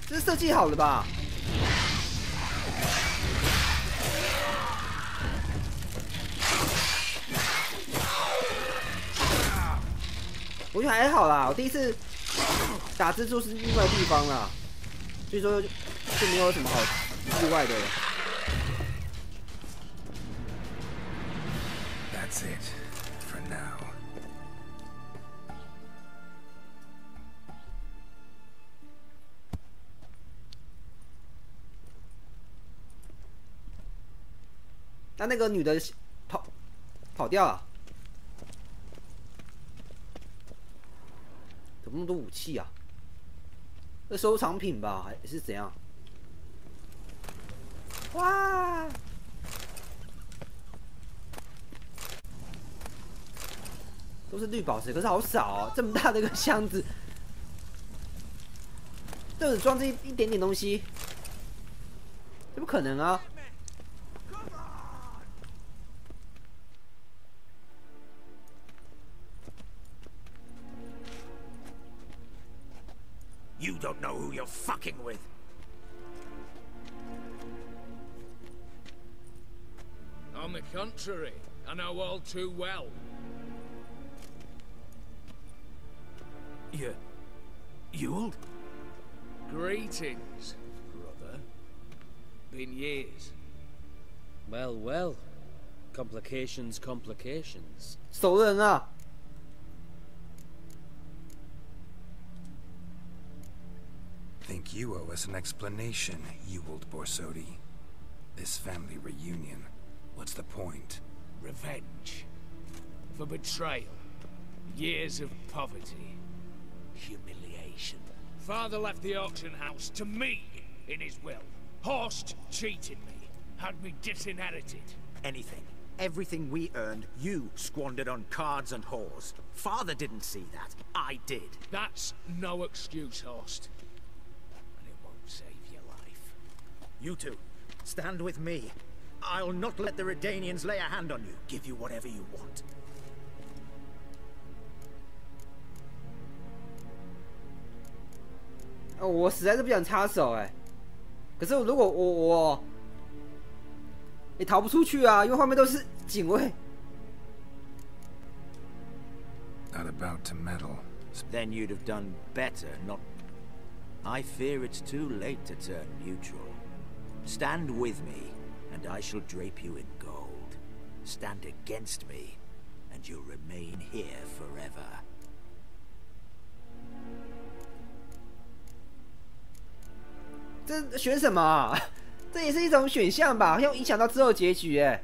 这是设计好的吧？我觉得还好啦，我第一次打蜘蛛是另外的地方啦，所以说就没有什么好意外的。 That's it, for now.那个女的跑掉了，怎么那么多武器啊？这收藏品吧，还是怎样？哇！ 都是绿宝石，可是好少哦，这么大的一个箱子，这只装这一点点东西，这不可能啊！ You don't know who you're fucking with. On the contrary, I know all too well. Ewald? Greetings, brother. Been years. Well, well. Complications, complications. 熟人啊！ Think you owe us an explanation, you old Borsodi. This family reunion, what's the point? Revenge. For betrayal. Years of poverty. Humiliation. Father left the auction house to me in his will. Horst cheated me. Had me disinherited. Anything. Everything we earned, you squandered on cards and whores. Father didn't see that. I did. That's no excuse, Horst. And it won't save your life. You two, stand with me. I'll not let the Redanians lay a hand on you. Give you whatever you want. 哦，我实在是不想插手哎。可是如果我也逃不出去啊，因为后面都是警卫。Not about to meddle. Then you'd have done better not. I fear it's too late to turn neutral. Stand with me, and I shall drape you in gold. Stand against me, and you'll remain here forever. 这选什么啊？这也是一种选项吧，好像影响到之后结局哎。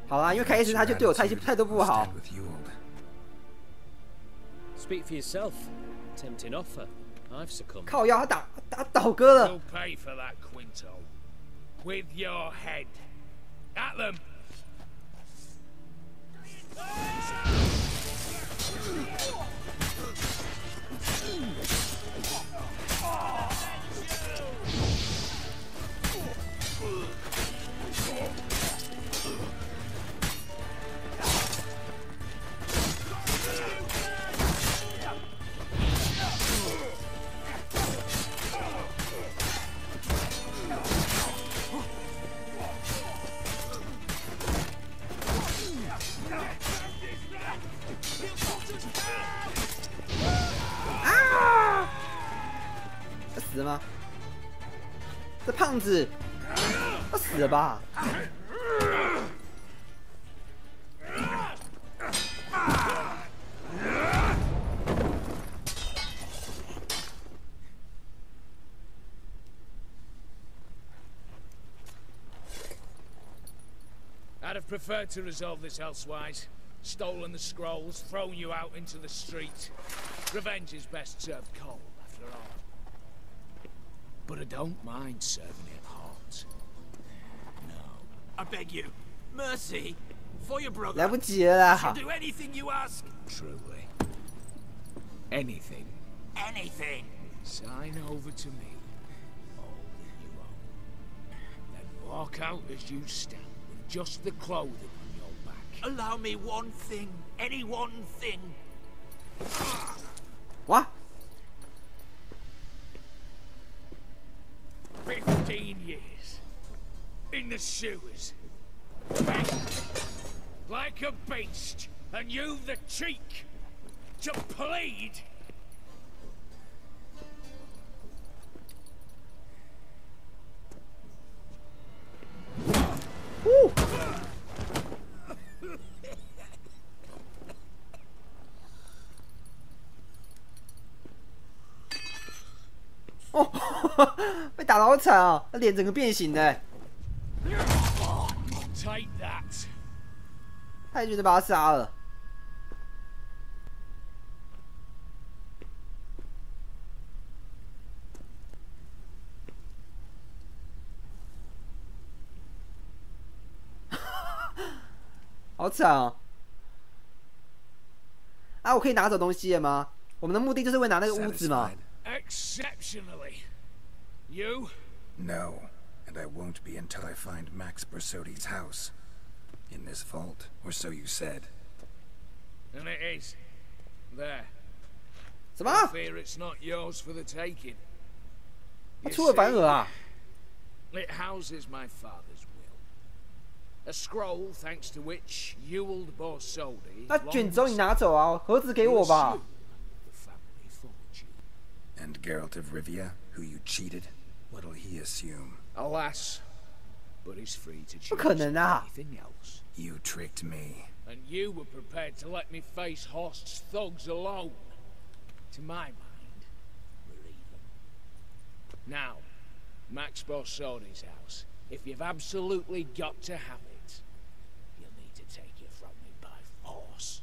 好啦，因为开始他就对我态度不好。Speak for yourself. Tempting offer. I've succumbed. 靠腰，他打倒戈了。 You'll pay for that, Quinto. With your head. At them.死了吗？这胖子，他死了吧？I'd have preferred to resolve this elsewise. Stolen the scrolls, thrown you out into the street. Revenge is best served cold, after all. But I don't mind serving it hot. No. I beg you, mercy, for your brother. 来不及了啦！ I'll do anything you ask. Truly. Anything. Anything. Sign over to me. All that you own. Then walk out as you stand, with just the clothing on your back. Allow me one thing. Any one thing. What? 15 years. In the sewers. Begged. Like a beast. And you the cheek. To plead. Woo. 哦，被打得好惨啊！他脸整个变形的，他也觉得把他杀了。好惨哦！啊，我可以拿走东西了吗？我们的目的就是为拿那个屋子嘛。 Exceptionally. You? No, and I won't be until I find Max Bersodi's house. In this vault, or so you said. And it is. There. 什么？ I fear it's not yours for the taking. 他出尔反尔啊！ It houses my father's will. A scroll thanks to which Ewald Borsodi 那卷轴你拿走啊，盒子给我吧。 And Geralt of Rivia, who you cheated, what'll he assume? Alas, but he's free to choose 不可能啊 anything else. You tricked me. And you were prepared to let me face Horst's thugs alone. To my mind, we're even. Now, Max Borsodi's house. If you've absolutely got to have it, you'll need to take it from me by force.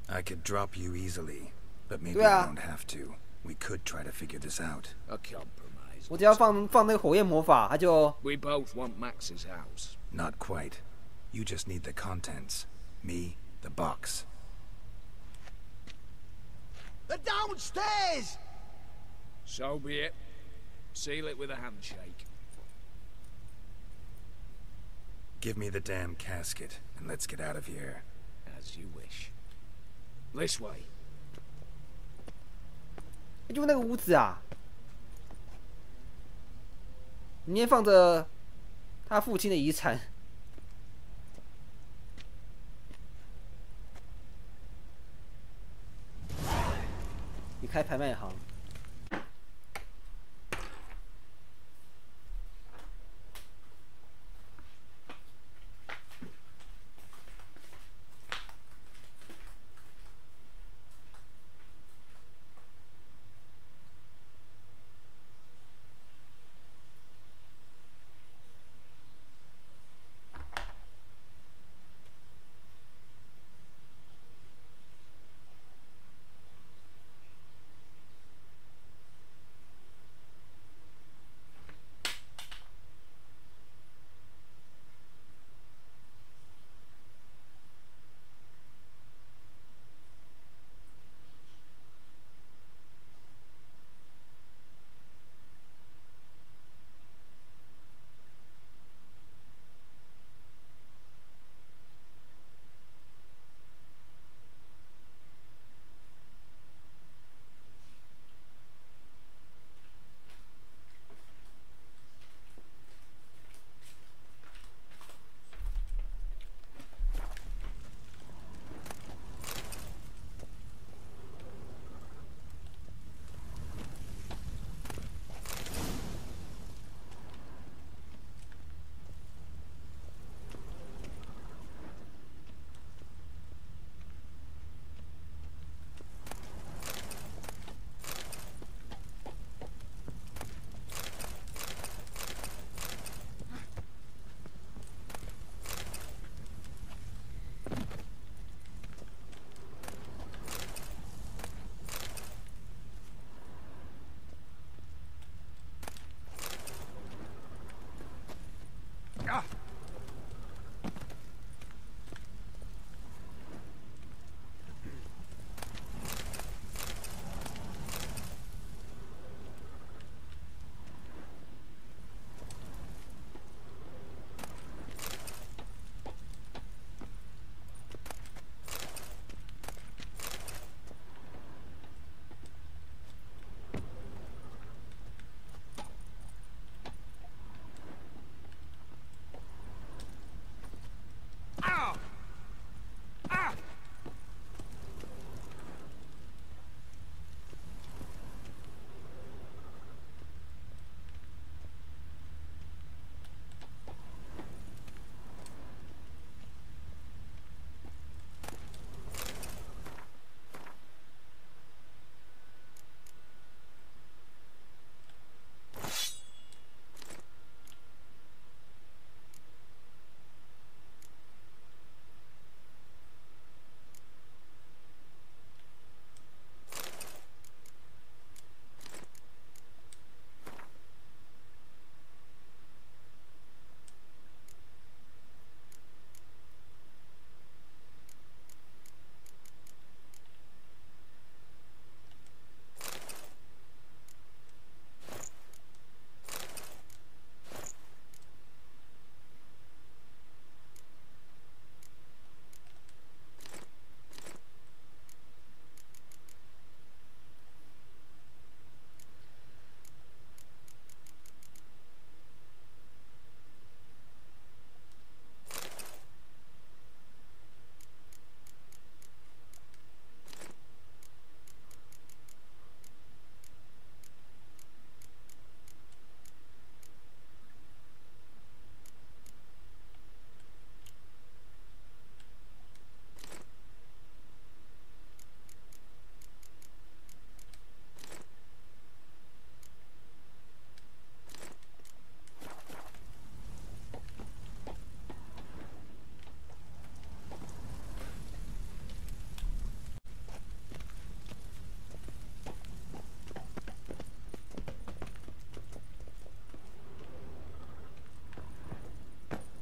I could drop you easily, but maybe 对啊 I don't have to. We could try to figure this out. A compromise. 我只要放那个火焰魔法，他就 We both want Max's house. Not quite. You just need the contents. Me, the box. They're downstairs! So be it. Seal it with a handshake. Give me the damn casket, and let's get out of here. As you wish. This way. 就那个屋子啊，里面放着他父亲的遗产。你开拍卖行。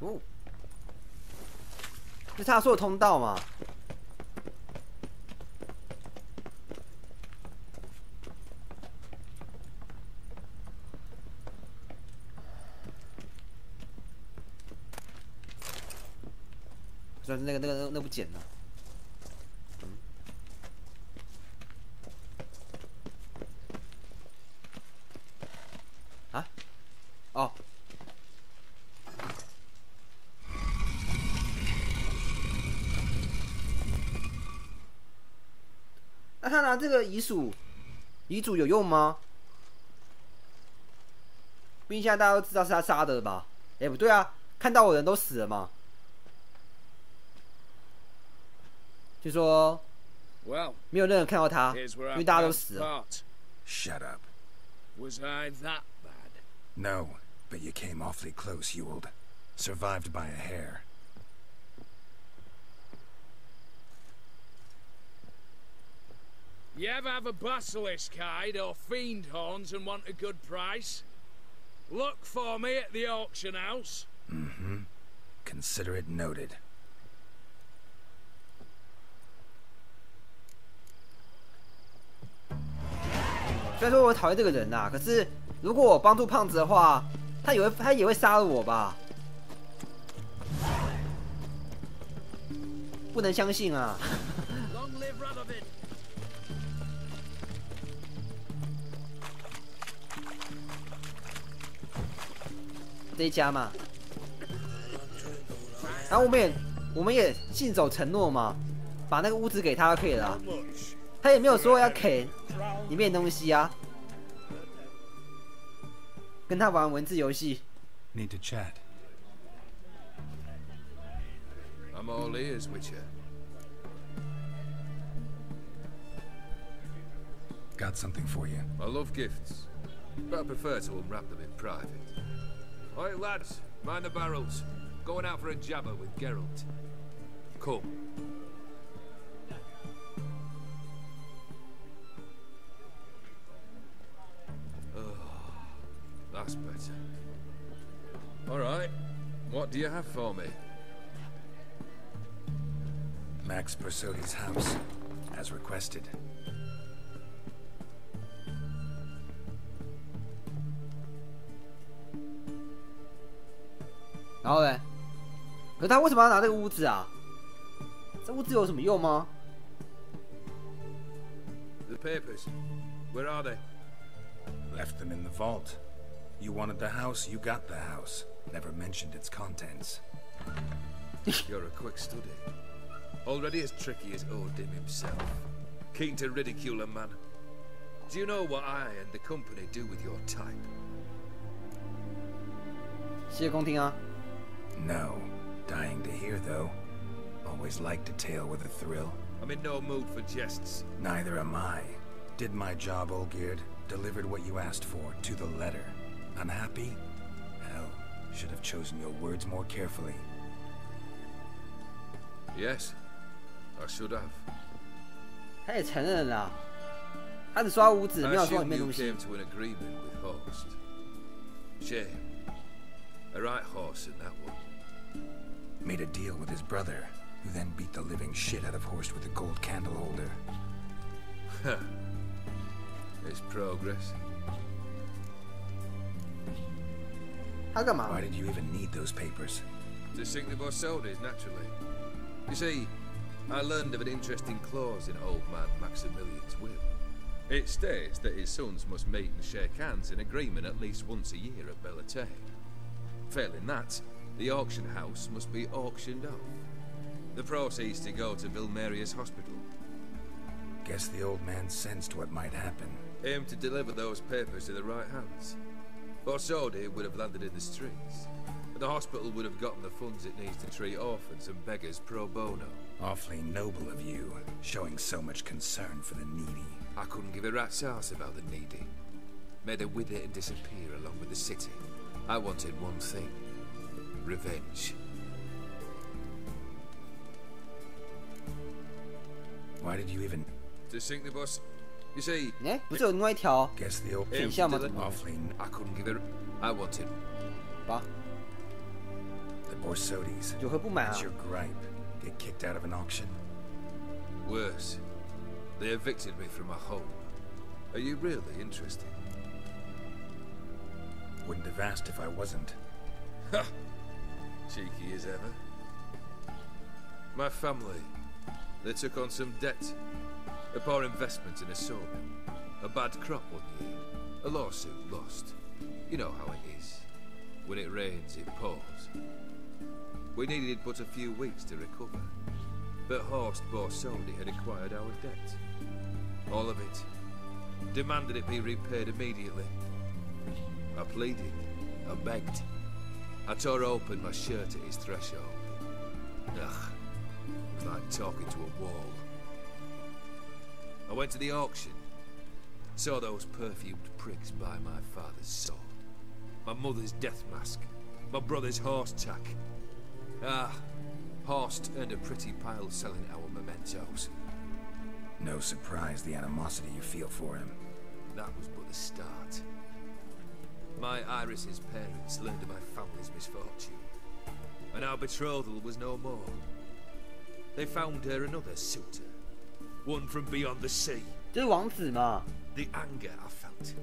哦，这是他说的通道嘛？那不捡了。啊？哦。那他拿这个遗嘱有用吗？毕竟现在大家都知道是他杀的吧？哎，不对啊，看到我的人都死了嘛。就说，没有任何人看到他，因为大家都死了。Shut up. Was I that bad? No, but you came awfully close, Ewald. Survived by a hair. You ever have a basilisk hide or fiend horns and want a good price? Look for me at the auction house. Mm-hmm. Consider it noted. 虽然说我讨厌这个人呐，可是如果我帮助胖子的话，他也会杀了我吧？不能相信啊！这一家嘛，然后我们也信守承诺嘛，把那个屋子给他就可以了啊。他也没有说要给里面的东西啊，跟他玩文字游戏。Need to chat. I'm all ears, Witcher. Got something for you. I love gifts, but I prefer to unwrap them in private. Oi, lads, mind the barrels. Going out for a jabber with Geralt. Come. That's better. All right. What do you have for me? Max Persodi's house, as requested. 然后嘞，可是他为什么要拿这个屋子啊？这屋子有什么用吗 The papers. Where are they? Left them in the vault. You wanted the house, you got the house. Never mentioned its contents. You're a quick study. Already as tricky as Odin himself. Keen to ridicule a man. Do you know what I and the company do with your type? 谢公听啊。No. Dying to hear, though. Always liked a tale with a thrill. I'm in no mood for jests. Neither am I. Did my job, Olgierd. Delivered what you asked for, to the letter. Unhappy? Hell, should have chosen your words more carefully. Yes, I should have. 他也承认了啦，他只刷屋子，没有说里面东西。 I assume you came to an agreement with Horst. Shame. A right horse in that one. Made a deal with his brother, who then beat the living shit out of Horst with a gold candle holder. It's progress. 他干嘛 Why did you even need those papers? To sink the Borsodis, naturally. You see, I learned of an interesting clause in old man Maximilian's will. It states that his sons must meet and shake hands in agreement at least once a year at Bellatane. Failing that, the auction house must be auctioned off. The proceeds to go to Vilmeria's hospital. Guess the old man sensed what might happen. Aimed to deliver those papers to the right hands. Borsodi would have landed in the streets. The hospital would have gotten the funds it needs to treat orphans and beggars pro bono. Awfully noble of you, showing so much concern for the needy. I couldn't give a rat's ass about the needy. Made her with it and disappear along with the city. I wanted one thing. Revenge. Why did you even... To sink the bus... You see... 哎，不是有另外一条 Guess the old 选项吗？ awfully... I couldn't give it... I wanted... 吧。The Or sodies. 有何不满啊 What's your gripe? Get kicked out of an auction? Worse. They evicted me from my home. Are you really interested? Wouldn't have asked if I wasn't. Ha! Cheeky as ever. My family, they took on some debt. A poor investment in a sawmill. A bad crop one year. A lawsuit lost. You know how it is. When it rains, it pours. We needed but a few weeks to recover. But Horst Borsodi had acquired our debt. All of it. Demanded it be repaid immediately. I pleaded. I begged. I tore open my shirt at his threshold. Ugh. It was like talking to a wall. I went to the auction. Saw those perfumed pricks buy my father's sword. My mother's death mask. My brother's horse tack. Ah, Horst earned a pretty pile selling our mementos. No surprise the animosity you feel for him. That was but the start. My Iris's parents learned of my family's misfortune, and our betrothal was no more. They found her another suitor, one from beyond the sea. 这是王子嘛 The anger I felt.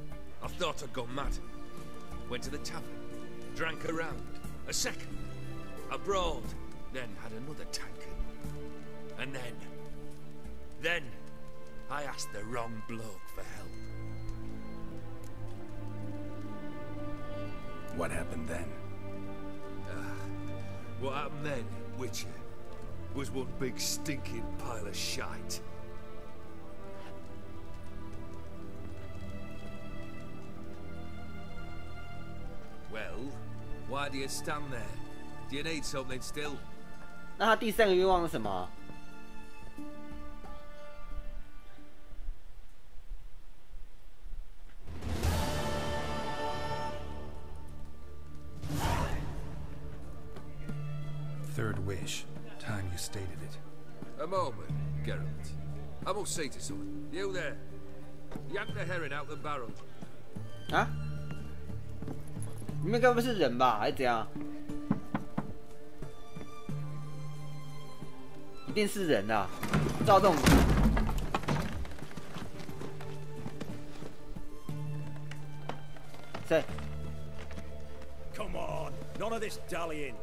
I thought I'd gone mad. Went to the tavern, drank a round, a second. I brawled, then had another tankard. And then I asked the wrong bloke for help. What happened then? What happened then, Witcher, was one big stinking pile of shite. Well, why do you stand there? Do you need something still? 那他第三个愿望是什么？ Third wish. Time you stated it. A moment, Geralt. I must say to someone. You there. Yank the herring out the barrel. 啊？你们该不是人吧？还是怎样？一定是人啊！照这种。谁 Come on, none of this dallying.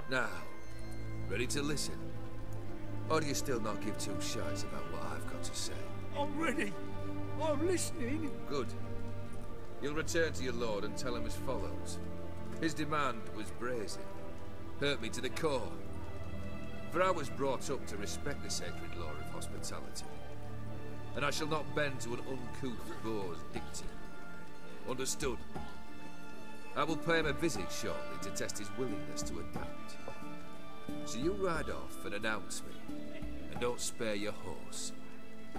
Now, ready to listen? Or do you still not give two shites about what I've got to say? I'm ready. I'm listening. Good. You'll return to your lord and tell him as follows. His demand was brazen. Hurt me to the core. For I was brought up to respect the sacred law of hospitality. And I shall not bend to an uncouth boor's dictum. Understood? I will pay him a visit shortly to test his willingness to adapt. So you ride off and announce me. And don't spare your horse.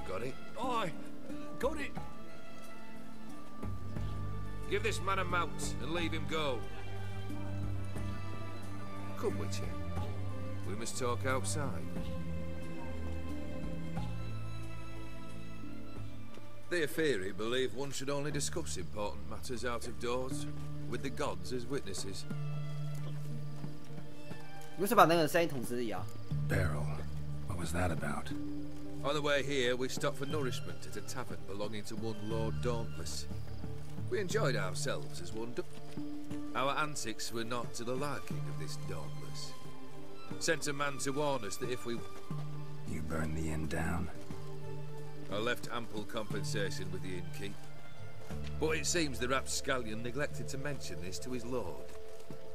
Got it? Aye, got it. Give this man a mount and leave him go. Come, Witcher. We must talk outside. The Aetheri believe one should only discuss important matters out of doors, with the gods as witnesses. 你为什么把那个声音筒子里啊？ Barrel. What was that about? On the way here, we stopped for nourishment at a tavern belonging to one Lord Dauntless. We enjoyed ourselves as one. Our antics were not to the liking of this Dauntless. Sent a man to warn us that if we... You burned the inn down? I left ample compensation with the innkeep. But it seems the rapscallion neglected to mention this to his lord.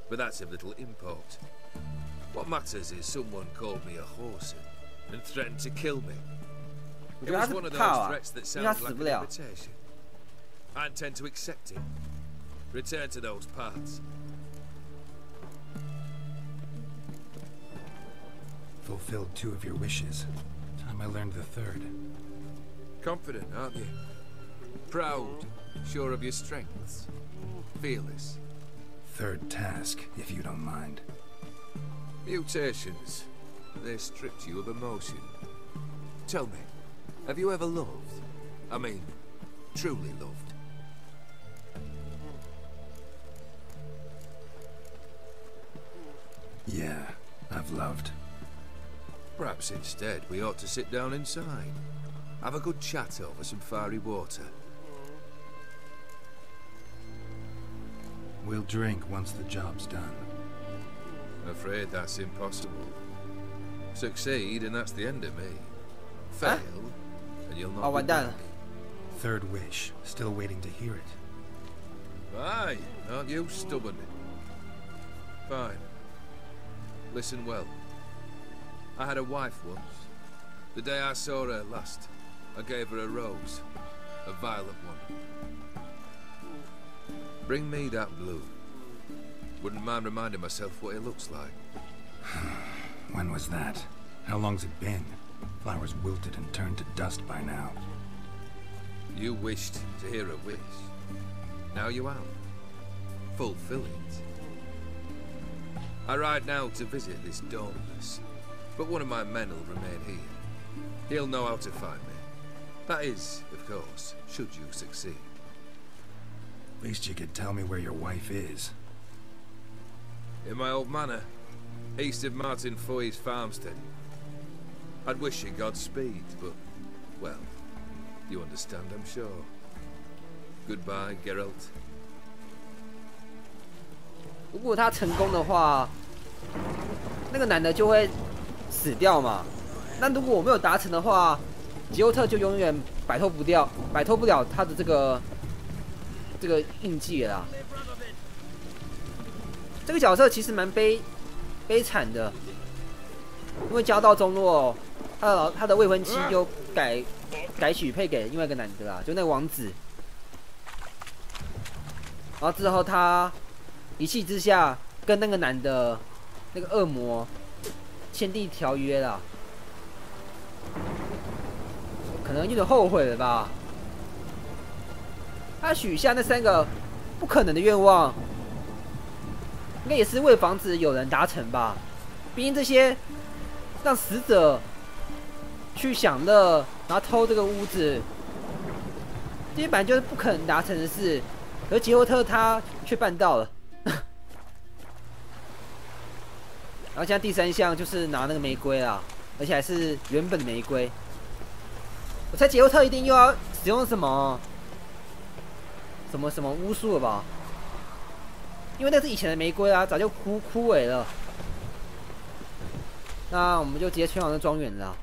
But that's of little import. What matters is someone called me a whoreson and threatened to kill me. It was one of those threats that sounds like an invitation. I intend to accept it. Return to those parts. Fulfilled 2 of your wishes. Time I learned the 3rd. Confident, aren't you? Proud, sure of your strengths. Fearless. 3rd task, if you don't mind. Mutations. They stripped you of emotion. tell me, have you ever loved? I mean, truly loved? Yeah, I've loved. Perhaps instead we ought to sit down inside. Have a good chat over some fiery water. We'll drink once the job's done. I'm afraid that's impossible. Succeed, and that's the end of me. Fail, and you'll not be back. Third wish. Still waiting to hear it. Aye, aren't you stubborn? Fine. Listen well. I had a wife once. The day I saw her last, I gave her a rose. A violet one. Bring me that blue. Wouldn't mind reminding myself what it looks like. When was that? How long's it been? Flowers wilted and turned to dust by now. You wished to hear a wish. Now you have. Fulfill it. I ride now to visit this dawnless, but one of my men will remain here. He'll know how to find me. That is, of course, should you succeed. At least you could tell me where your wife is. In my old manor, east of Martin Foy's farmstead. I'd wish you Godspeed, but, well, you understand, I'm sure. Goodbye, Geralt. 如果他成功的话，那个男的就会死掉嘛。那如果我没有达成的话，杰洛特就永远摆脱不了他的这个印记了啦。这个角色其实蛮悲惨的，因为家道中落，他的未婚妻就改许配给另外一个男的啦，就那个王子。然后之后他一气之下跟那个男的那个恶魔签订条约啦，可能有点后悔了吧。他许下那3个不可能的愿望，应该也是为防止有人达成吧。毕竟这些让死者去享乐，然后偷这个屋子，这些本来就是不可能达成的事，而杰洛特他却办到了。然后现在第3项就是拿那个玫瑰啦，而且还是原本的玫瑰。我猜杰洛特一定又要使用什么巫术了吧？因为那是以前的玫瑰啊，早就枯萎了。那我们就直接前往那庄园了。